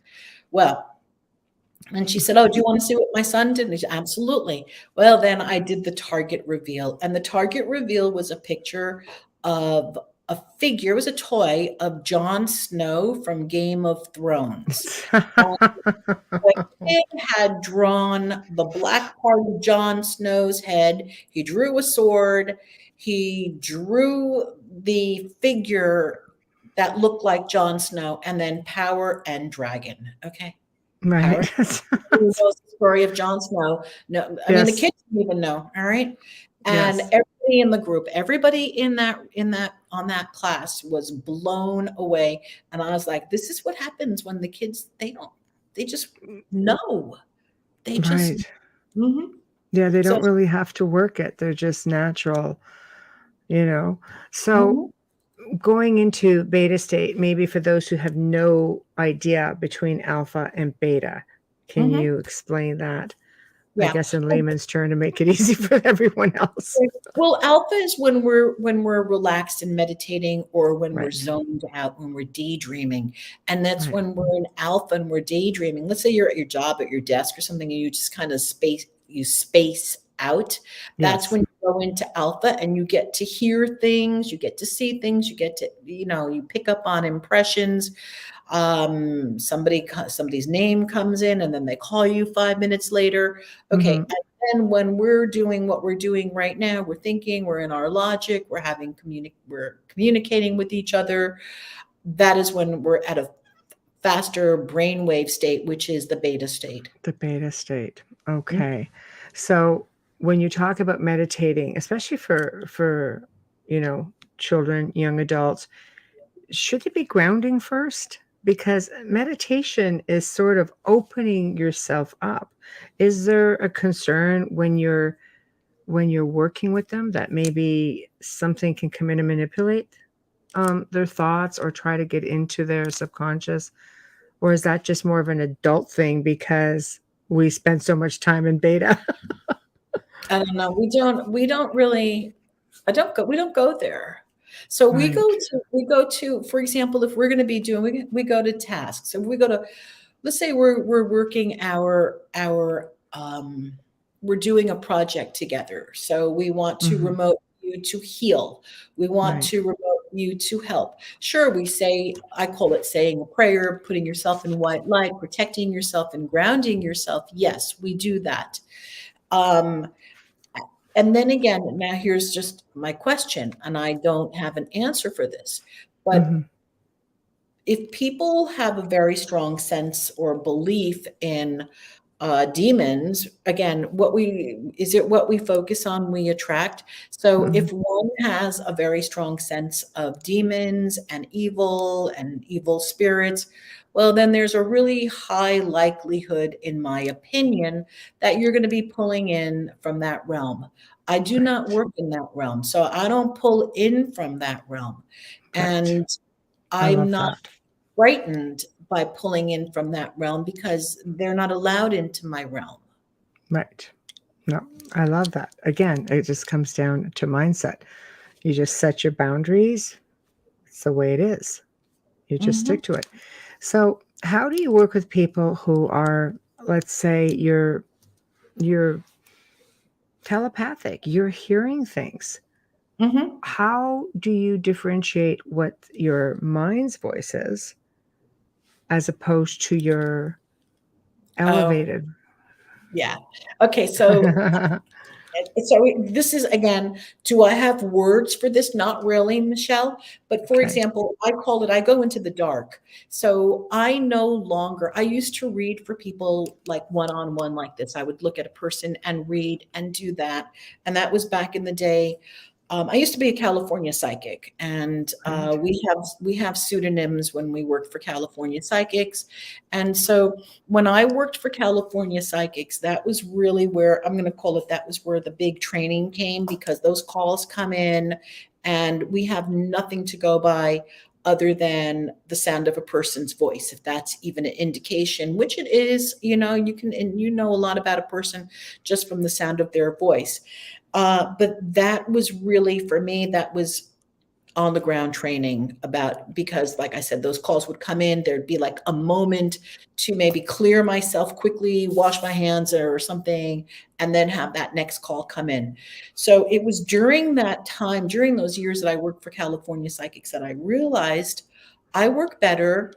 Well, and she said, "Oh, do you want to see what my son did?" And he said, "Absolutely." Well, then I did the target reveal. And the target reveal was a picture of a figure, it was a toy of Jon Snow from Game of Thrones. The kid had drawn the black part of Jon Snow's head. He drew a sword. He drew the figure that looked like Jon Snow, and then power and dragon. Okay. Power. Right. Who knows the story of Jon Snow? No, I mean the Yes. kids didn't even know. All right. And Yes. everybody in the group, everybody in that on that class was blown away. And I was like, this is what happens when the kids they just know. They just Right. mhm. Yeah, they So don't really have to work it. They're just natural, you know. So mhm, going into beta state, maybe for those who have no idea between alpha and beta, can mhm. you explain that? I Yeah. guess in layman's term to make it easy for everyone else. Well, alpha is when we're relaxed and meditating, or when we're Right. zoned out, when we're daydreaming. And that's Right. when we're in alpha and we're daydreaming. Let's say you're at your job, at your desk or something, and you just kind of space out. That's Yes. when you go into alpha and you get to hear things, you get to see things, you get to, you pick up on impressions. Somebody's name comes in and then they call you 5 minutes later. Okay. Hmm. And then when we're doing what we're doing right now, we're thinking, we're in our logic, we're communicating with each other. That is when we're at a faster brainwave state, which is the beta state. The beta state. Mm. Okay. So when you talk about meditating, especially for children, young adults, should it be grounding first? because meditation is sort of opening yourself up. Is there a concern when you're working with them that maybe something can come in and manipulate their thoughts or try to get into their subconscious? Or is that just more of an adult thing because we spend so much time in beta? I don't know. We don't really, we don't go there. So Right. we go to, for example, if we're going to be doing, we go to tasks. If we go to, let's say we're working we're doing a project together. So we want to Mhm. remote you to heal. We want Right. to remote you to help. Sure, we say, I call it saying a prayer, putting yourself in white light, protecting yourself and grounding yourself. Yes, we do that. Um, and then again, now here's just my question, and I don't have an answer for this, but Mhm. if people have a very strong sense or belief in demons, again, what we focus on, we attract. So if Mhm. one has a very strong sense of demons and evil spirits, well, then there's a really high likelihood, in my opinion, that you're going to be pulling in from that realm. I do not Right. work in that realm, so I don't pull in from that realm. Right. And I I'm love not that. frightened by pulling in from that realm because they're not allowed into my realm. Right. No, I love that. Again, it just comes down to mindset. You just set your boundaries. It's the way it is. You just Mhm. stick to it. So, how do you work with people who are, let's say, you're telepathic, you're hearing things? Mhm. How do you differentiate what your mind's voice is as opposed to your Oh, elevated? yeah. Okay, so this is again, do I have words for this? Not really, Michelle. But for Okay. example, I go into the dark. So I no longer, I used to read for people like one-on-one like this. I would look at a person and read and do that. And that was back in the day. I used to be a California psychic, and Right. we have pseudonyms when we work for California psychics. And so when I worked for California psychics, that was really where I'm going to call it. That was where the big training came because those calls come in, and we have nothing to go by other than the sound of a person's voice, if that's even an indication, which it is. You know, you can, and you know a lot about a person just from the sound of their voice. But that was really, for me, that was on the ground training about, because like I said, those calls would come in, there'd be like a moment to maybe clear myself quickly, wash my hands or something, and then have that next call come in. So it was during that time, during those years that I worked for California Psychics, that I realized I work better,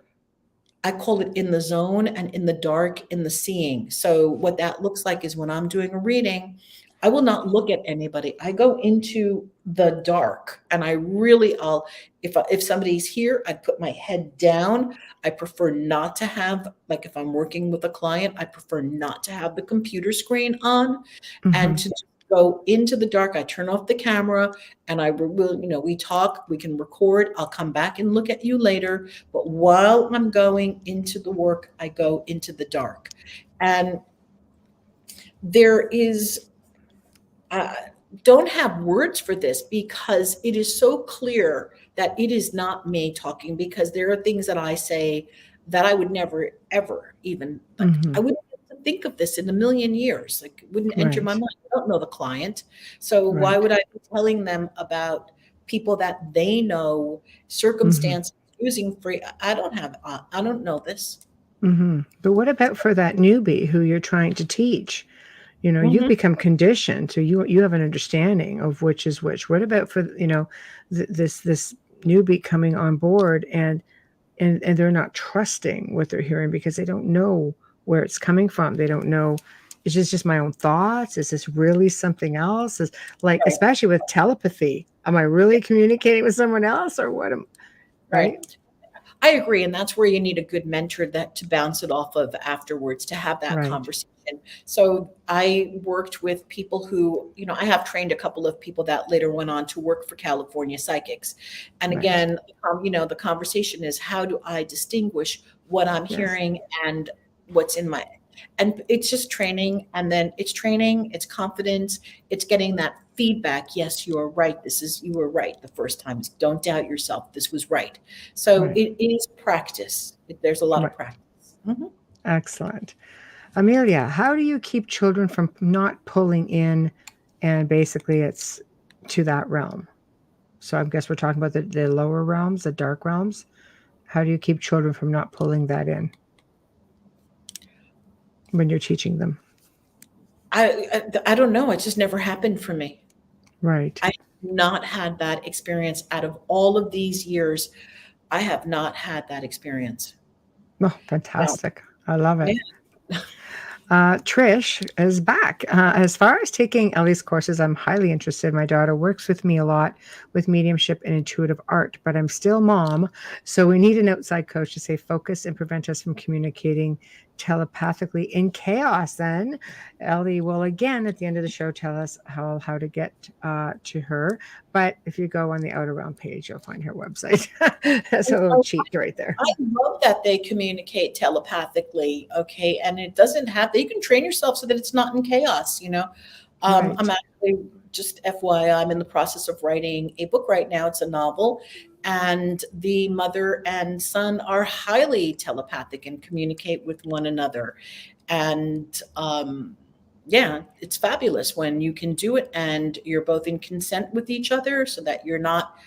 I call it in the zone and in the dark, in the seeing. So what that looks like is when I'm doing a reading, I will not look at anybody. I go into the dark, and I really, if somebody's here, I put my head down. I prefer not to have, like if I'm working with a client, I prefer not to have the computer screen on, and Mhm. to just go into the dark. I turn off the camera, and I will, we talk, we can record. I'll come back and look at you later. But while I'm going into the work, I go into the dark. And there is, I don't have words for this because it is so clear that it is not me talking, because there are things that I say that I would never, ever even, like, I Mhm. wouldn't even think of this in a million years. Like, it wouldn't enter my Right. mind. I don't know the client. So why Right. would I be telling them about people that they know, Mhm. circumstances, using free? I don't know this. Mhm. But what about for that newbie who you're trying to teach? You've Mhm. become conditioned, so you have an understanding of which is which. What about for, this newbie coming on board and they're not trusting what they're hearing because they don't know where it's coming from. They don't know, is this just my own thoughts? Is this really something else? Is like, Right, especially with telepathy, am I really communicating with someone else or what am right? right. I agree. And that's where you need a good mentor that to bounce it off of afterwards, to have that Right. conversation. So I worked with people who, I have trained a couple of people that later went on to work for California Psychics. And Right. again, the conversation is, how do I distinguish what I'm Yes. hearing and what's in my, and it's just training. And then it's training, it's confidence, it's getting that feedback. Yes, you are right. You were right the first time. Don't doubt yourself. This was right. So Right. it is practice. There's a lot Right. of practice. Mhm. Excellent. Amelia, how do you keep children from not pulling in and basically it's to that realm? So I guess we're talking about the lower realms, the dark realms. How do you keep children from not pulling that in when you're teaching them? I don't know. It just never happened for me. Right. I have not had that experience out of all of these years. I have not had that experience. Oh, No. fantastic. I love it. Yeah. Trish is back. As far as taking Elly's courses, I'm highly interested. My daughter works with me a lot with mediumship and intuitive art, but I'm still mom. So we need an outside coach to stay focused and prevent us from communicating telepathically in chaos. Then Elly will again at the end of the show tell us how to get to her. But if you go on the Outer Realm page, you'll find her website. That's a little cheat right there. I love that they communicate telepathically. Okay. And it doesn't have, you can train yourself so that it's not in chaos, Right. I'm actually, just FYI, I'm in the process of writing a book right now. It's a novel. And the mother and son are highly telepathic and communicate with one another. And yeah, it's fabulous when you can do it and you're both in consent with each other so that you're not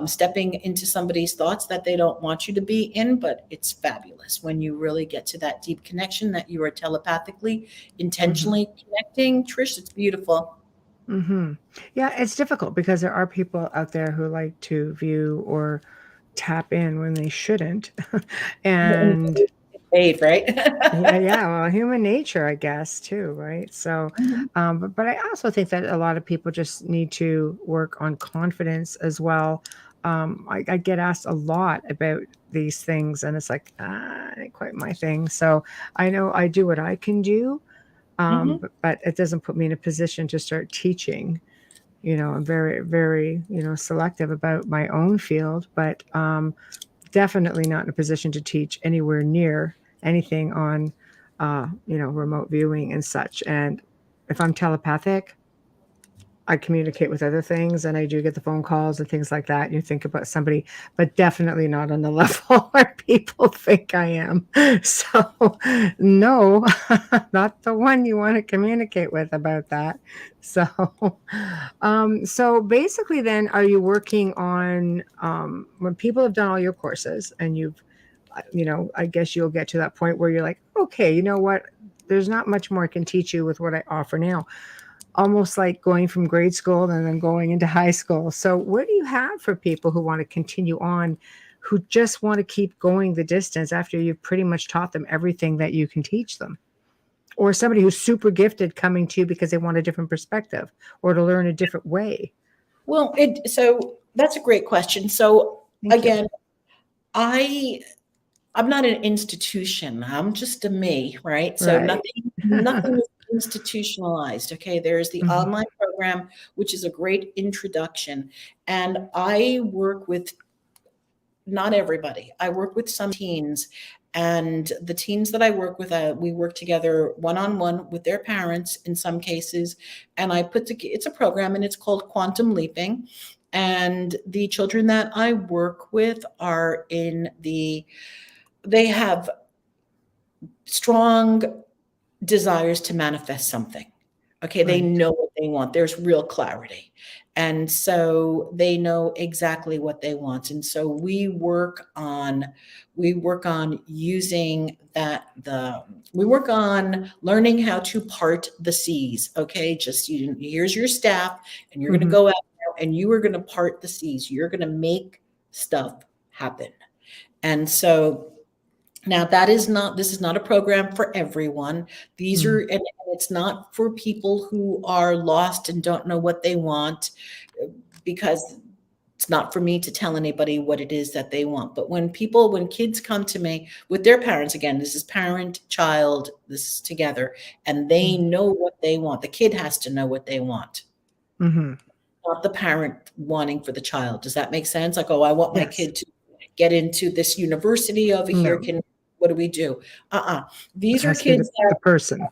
stepping into somebody's thoughts that they don't want you to be in. But it's fabulous when you really get to that deep connection that you are telepathically, intentionally connecting. Trish, it's beautiful. Mm-hmm. Yeah, it's difficult because there are people out there who like to view or tap in when they shouldn't. And Paid, right? yeah, well, human nature, I guess, too, right? So, Mhm. but I also think that a lot of people just need to work on confidence as well. I get asked a lot about these things, and it's like, it ain't quite my thing. So I know I do what I can do, Mhm. but it doesn't put me in a position to start teaching. I'm very, very, selective about my own field, but definitely not in a position to teach anywhere near anything on, remote viewing and such. And if I'm telepathic, I communicate with other things and I do get the phone calls and things like that. And you think about somebody, but definitely not on the level where people think I am. So, no, not the one you want to communicate with about that. So, so basically, then, are you working on when people have done all your courses and you've, I guess you'll get to that point where you're like, okay, you know what? There's not much more I can teach you with what I offer now, almost like going from grade school and then going into high school. So what do you have for people who want to continue on, who just want to keep going the distance after you've pretty much taught them everything that you can teach them? Or somebody who's super gifted coming to you because they want a different perspective or to learn a different way? Well, so that's a great question. So Thank you. again, I'm not an institution. I'm just a me, right? So Right. nothing is institutionalized. Okay. There's the Mhm. online program, which is a great introduction. And I work with not everybody. I work with some teens, and the teens that I work with, we work together one-on-one with their parents in some cases. And it's a program and it's called Quantum Leaping. And the children that I work with are they have strong desires to manifest something. Okay, they Right. know what they want. There's real clarity. And so they know exactly what they want. And so we work on using we work on learning how to part the seas. Okay, here's your staff, and you're going to Mhm. go out there and you are going to part the seas. You're going to make stuff happen. And so now this is not a program for everyone. Mhm. And it's not for people who are lost and don't know what they want, because It's not for me to tell anybody what it is that they want. But when kids come to me with their parents, again, this is parent, child, this is together, and they know what they want. The kid has to know what they want, Mm-hmm. not the parent wanting for the child. Does that make sense? Like, oh, I want my Yes. kid to get into this university over here. No, What do we do? it These are has to be kids the person.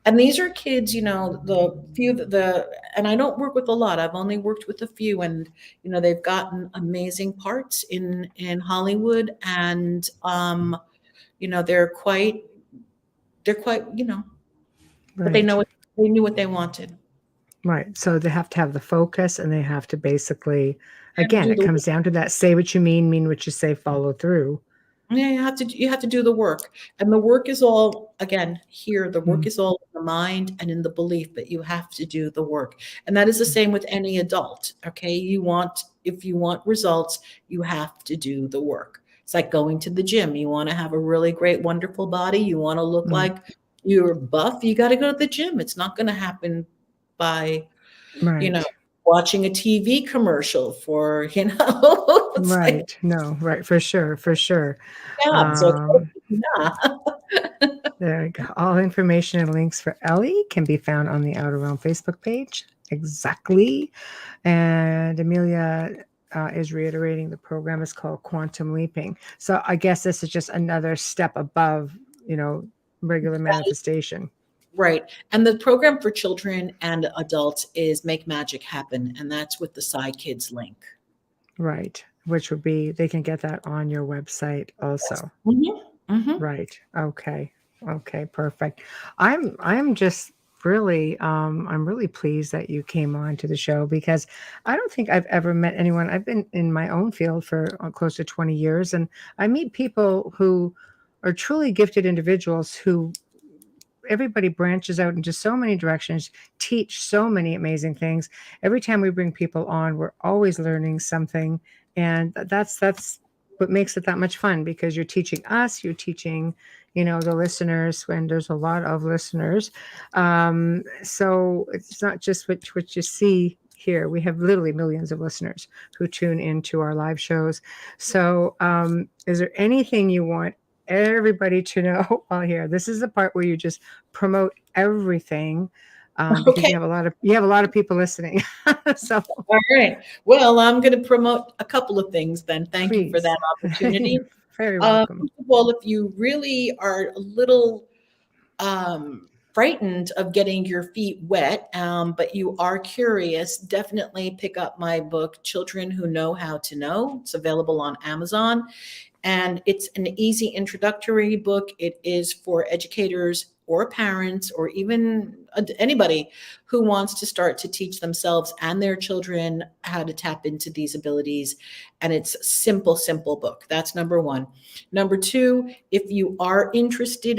and these are kids, the few and I don't work with a lot. I've only worked with a few, and they've gotten amazing parts in Hollywood, and they're quite, but they Right. knew what they wanted. Right. So they have to have the focus, and they have to basically, They have to again, do it the comes down to that: say what you mean what you say, follow through. Yeah, you have to do the work. And the work is all, again, here, the work Mm. is all in the mind and in the belief, but you have to do the work. And that is the same with any adult. Okay. If you want results, you have to do the work. It's like going to the gym. You want to have a really great, wonderful body. You want to look Mm. like you're buff. You got to go to the gym. It's not going to happen by, you know, Right. watching a TV commercial for, it's like, Right. No, right. For sure. For sure. yeah, so Um, yeah. there you go. All information and links for Elly can be found on the Outer Realm Facebook page. Exactly. And Amelia is reiterating the program is called Quantum Leaping. So I guess this is just another step above, regular manifestation. Right. And the program for children and adults is Make Magic Happen. And that's with the Psi-Kids link. Right. Which would be, they can get that on your website also. Right. Okay. Okay. Perfect. I'm just really, I'm really pleased that you came on to the show, because I don't think I've ever met anyone. I've been in my own field for close to 20 years, and I meet people who are truly gifted individuals who everybody branches out into so many directions, teach so many amazing things. Every time we bring people on, we're always learning something, and that's what makes it that much fun, because you're teaching us, you're teaching, the listeners, when there's a lot of listeners. So it's not just what you see here. We have literally millions of listeners who tune into our live shows. So is there anything you want everybody to know? Well, here, this is the part where you just promote everything, because Okay. you have a lot of people listening. So All right. Well, I'm going to promote a couple of things then. Thank you for please. that opportunity. You're very welcome. First of all, if you really are a little frightened of getting your feet wet, but you are curious, definitely pick up my book, Children Who Know How to Know. It's available on Amazon. And it's an easy introductory book. It is for educators or parents or even anybody who wants to start to teach themselves and their children how to tap into these abilities. And it's a simple book. That's number one. Number two, if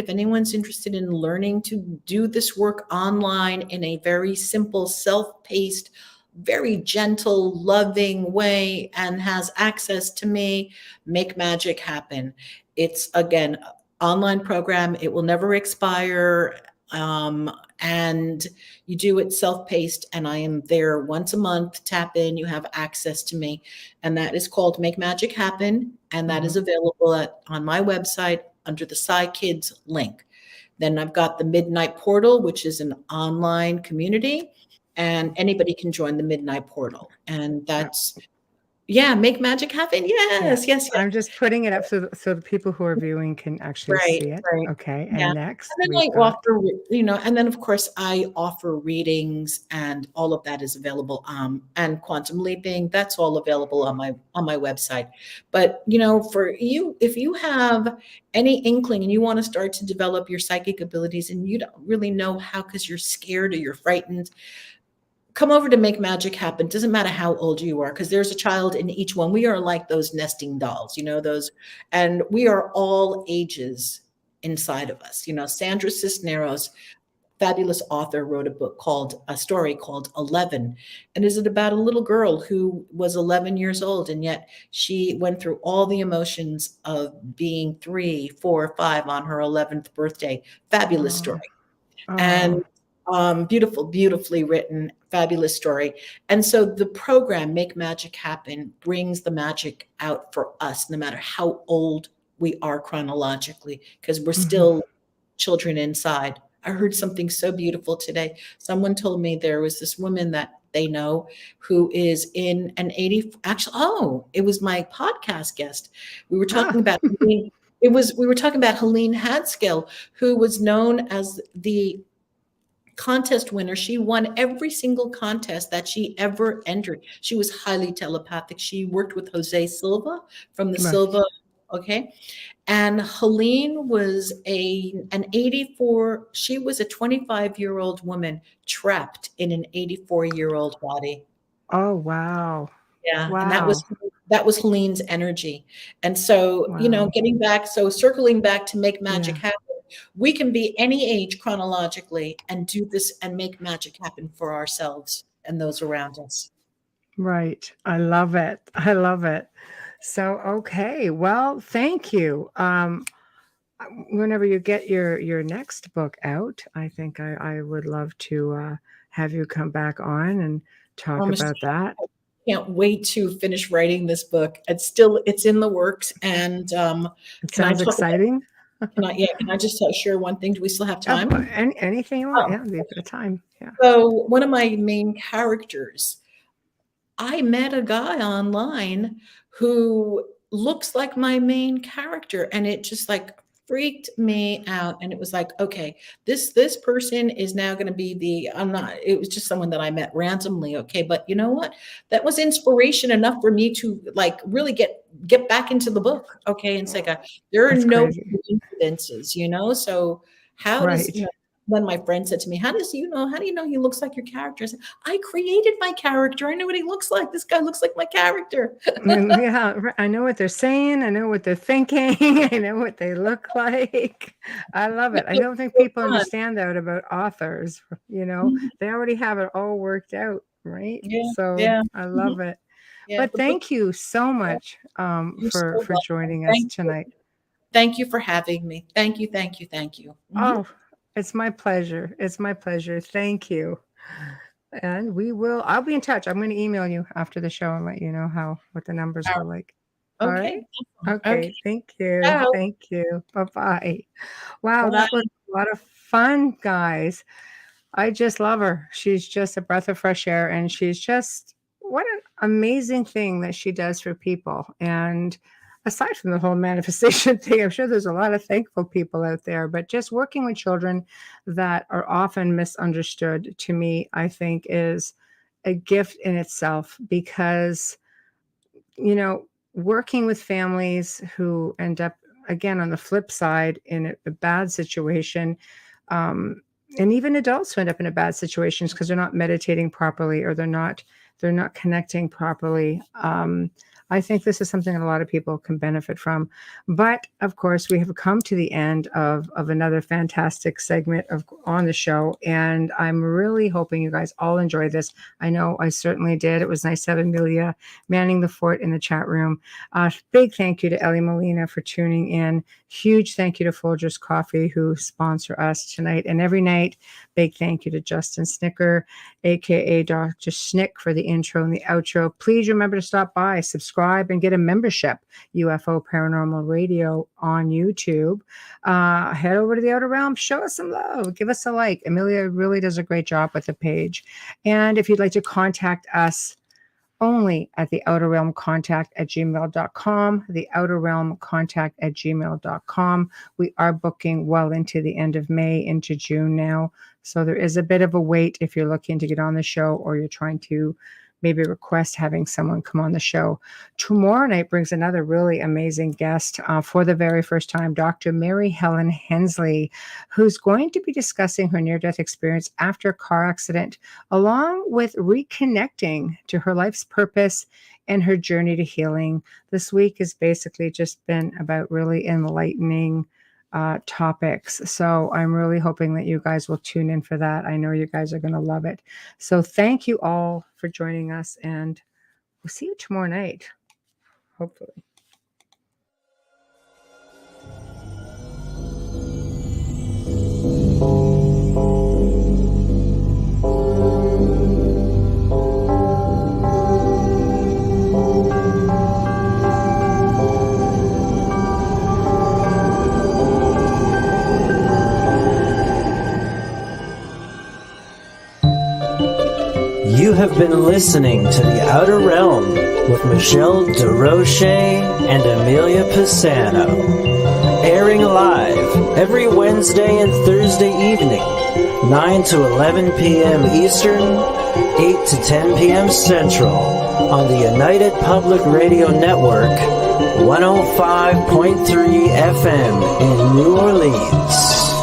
anyone's interested in learning to do this work online in a very simple, self-paced, very gentle, loving way, and has access to me, Make Magic Happen. It's, again, online program. It will never expire. And you do it self-paced, and I am there once a month. Tap in, you have access to me. And that is called Make Magic Happen. And that is available on my website under the Psi-Kids link. Then I've got the Midnight Portal, which is an online community, and anybody can join the Midnight Portal. And that's, Make Magic Happen. Yes. I'm just putting it up so the people who are viewing can actually Right, see it. right. Okay. Yeah. And next And then we've I got, offer, and then of course I offer readings, and all of that is available. And quantum leaping, that's all available on my website. But for you, if you have any inkling and you want to start to develop your psychic abilities and you don't really know how because you're scared or you're frightened, come over to Make Magic Happen. Doesn't matter how old you are, because there's a child in each one. We are like those nesting dolls, those, and we are all ages inside of us. Sandra Cisneros, fabulous author, wrote a story called 11. And is it about a little girl who was 11 years old, and yet she went through all the emotions of being 3, 4, 5 on her 11th birthday. Fabulous story. And oh, Beautiful, beautifully written, fabulous story. And so the program, Make Magic Happen, brings the magic out for us, no matter how old we are chronologically, because we're Mhm. still children inside. I heard something so beautiful today. Someone told me there was this woman that they know who is in an 80, actually, oh, it was my podcast guest. We were talking Ah, about, we were talking about Helene Hadskill, who was known as the contest winner. She won every single contest that she ever entered. She was highly telepathic. She worked with Jose Silva from the right. Silva, okay? And Helene was an 84, she was a 25-year-old woman trapped in an 84-year-old body. Oh, wow. Yeah, and Wow. that was Helene's energy. And so, Wow. getting back, so circling back to make magic Yeah. happen, we can be any age chronologically and do this and make magic happen for ourselves and those around us. Right. I love it. I love it. So, okay. Well, thank you. Whenever you get your next book out, I think I would love to have you come back on and Oh, talk Michelle, about that. I can't wait to finish writing this book. It's in the works. And It can I sounds talk about, exciting. can I just share one thing? Do we still have Of time? anything you want. Oh, Yeah, the time. Yeah. so one of my main characters, I met a guy online who looks like my main character, and it just like freaked me out. And it was like, okay, this person is now going to be the, I'm not, it was just someone that I met randomly. Okay. But you know what? That was inspiration enough for me to like really get back into the book. Okay. And say, God, there are That's no crazy. coincidences, so how does, Right. when my friend said to me, how do you know he looks like your character? I said, I created my character. I know what he looks like. This guy looks like my character. Yeah, I know what they're saying. I know what they're thinking. I know what they look like. I love it. I don't think So people fun. understand that about authors. Mhm. They already have it all worked out, right? Yeah, So yeah, I mhm, love it. yeah. But The book, thank you so yeah, much you're for so welcome. joining us tonight. Thank you for having me. Thank you, thank you, thank you. Mhm. Oh, it's my pleasure. It's my pleasure. Thank you. And I'll be in touch. I'm going to email you after the show and let you know what the numbers All were right. like. All right. Okay. Awesome. Okay. Okay. Thank you. Ciao. Thank you. Bye-bye. Wow, that was Bye. a lot of fun, guys. I just love her. She's just a breath of fresh air, and she's just what an amazing thing that she does for people. And aside from the whole manifestation thing, I'm sure there's a lot of thankful people out there, but just working with children that are often misunderstood, to me, I think is a gift in itself, because you know, working with families who end up, again, on the flip side, in a bad situation, um, and even adults who end up in a bad situations because they're not meditating properly, or they're not connecting properly. I think this is something that a lot of people can benefit from. But of course, we have come to the end of another fantastic segment on the show, and I'm really hoping you guys all enjoy this. I know I certainly did. It was nice to have Amelia manning the fort in the chat room. Big thank you to Elly Molina for tuning in. Huge thank you to Folgers Coffee, who sponsor us tonight and every night. Big thank you to Justin Snicker, aka Dr. Snick, for the intro and the outro. Please remember to stop by, subscribe, and get a membership. UFO Paranormal Radio on YouTube. Head over to the Outer Realm, show us some love, give us a like. Amelia really does a great job with the page. And if you'd like to contact us, only at the outer realm contact@gmail.com, the outer realm contact@gmail.com. We are booking well into the end of May, into June now. So there is a bit of a wait if you're looking to get on the show, or you're trying to maybe request having someone come on the show. Tomorrow night brings another really amazing guest, for the very first time, Dr. Mary Helen Hensley, who's going to be discussing her near-death experience after a car accident, along with reconnecting to her life's purpose and her journey to healing. This week has basically just been about really enlightening topics. So I'm really hoping that you guys will tune in for that. I know you guys are going to love it. So thank you all for joining us, and we'll see you tomorrow night, hopefully. You have been listening to The Outer Realm with Michelle DeRoche and Amelia Pisano, airing live every Wednesday and Thursday evening, 9 to 11 p.m. Eastern, 8 to 10 p.m. Central, on the United Public Radio Network, 105.3 FM in New Orleans.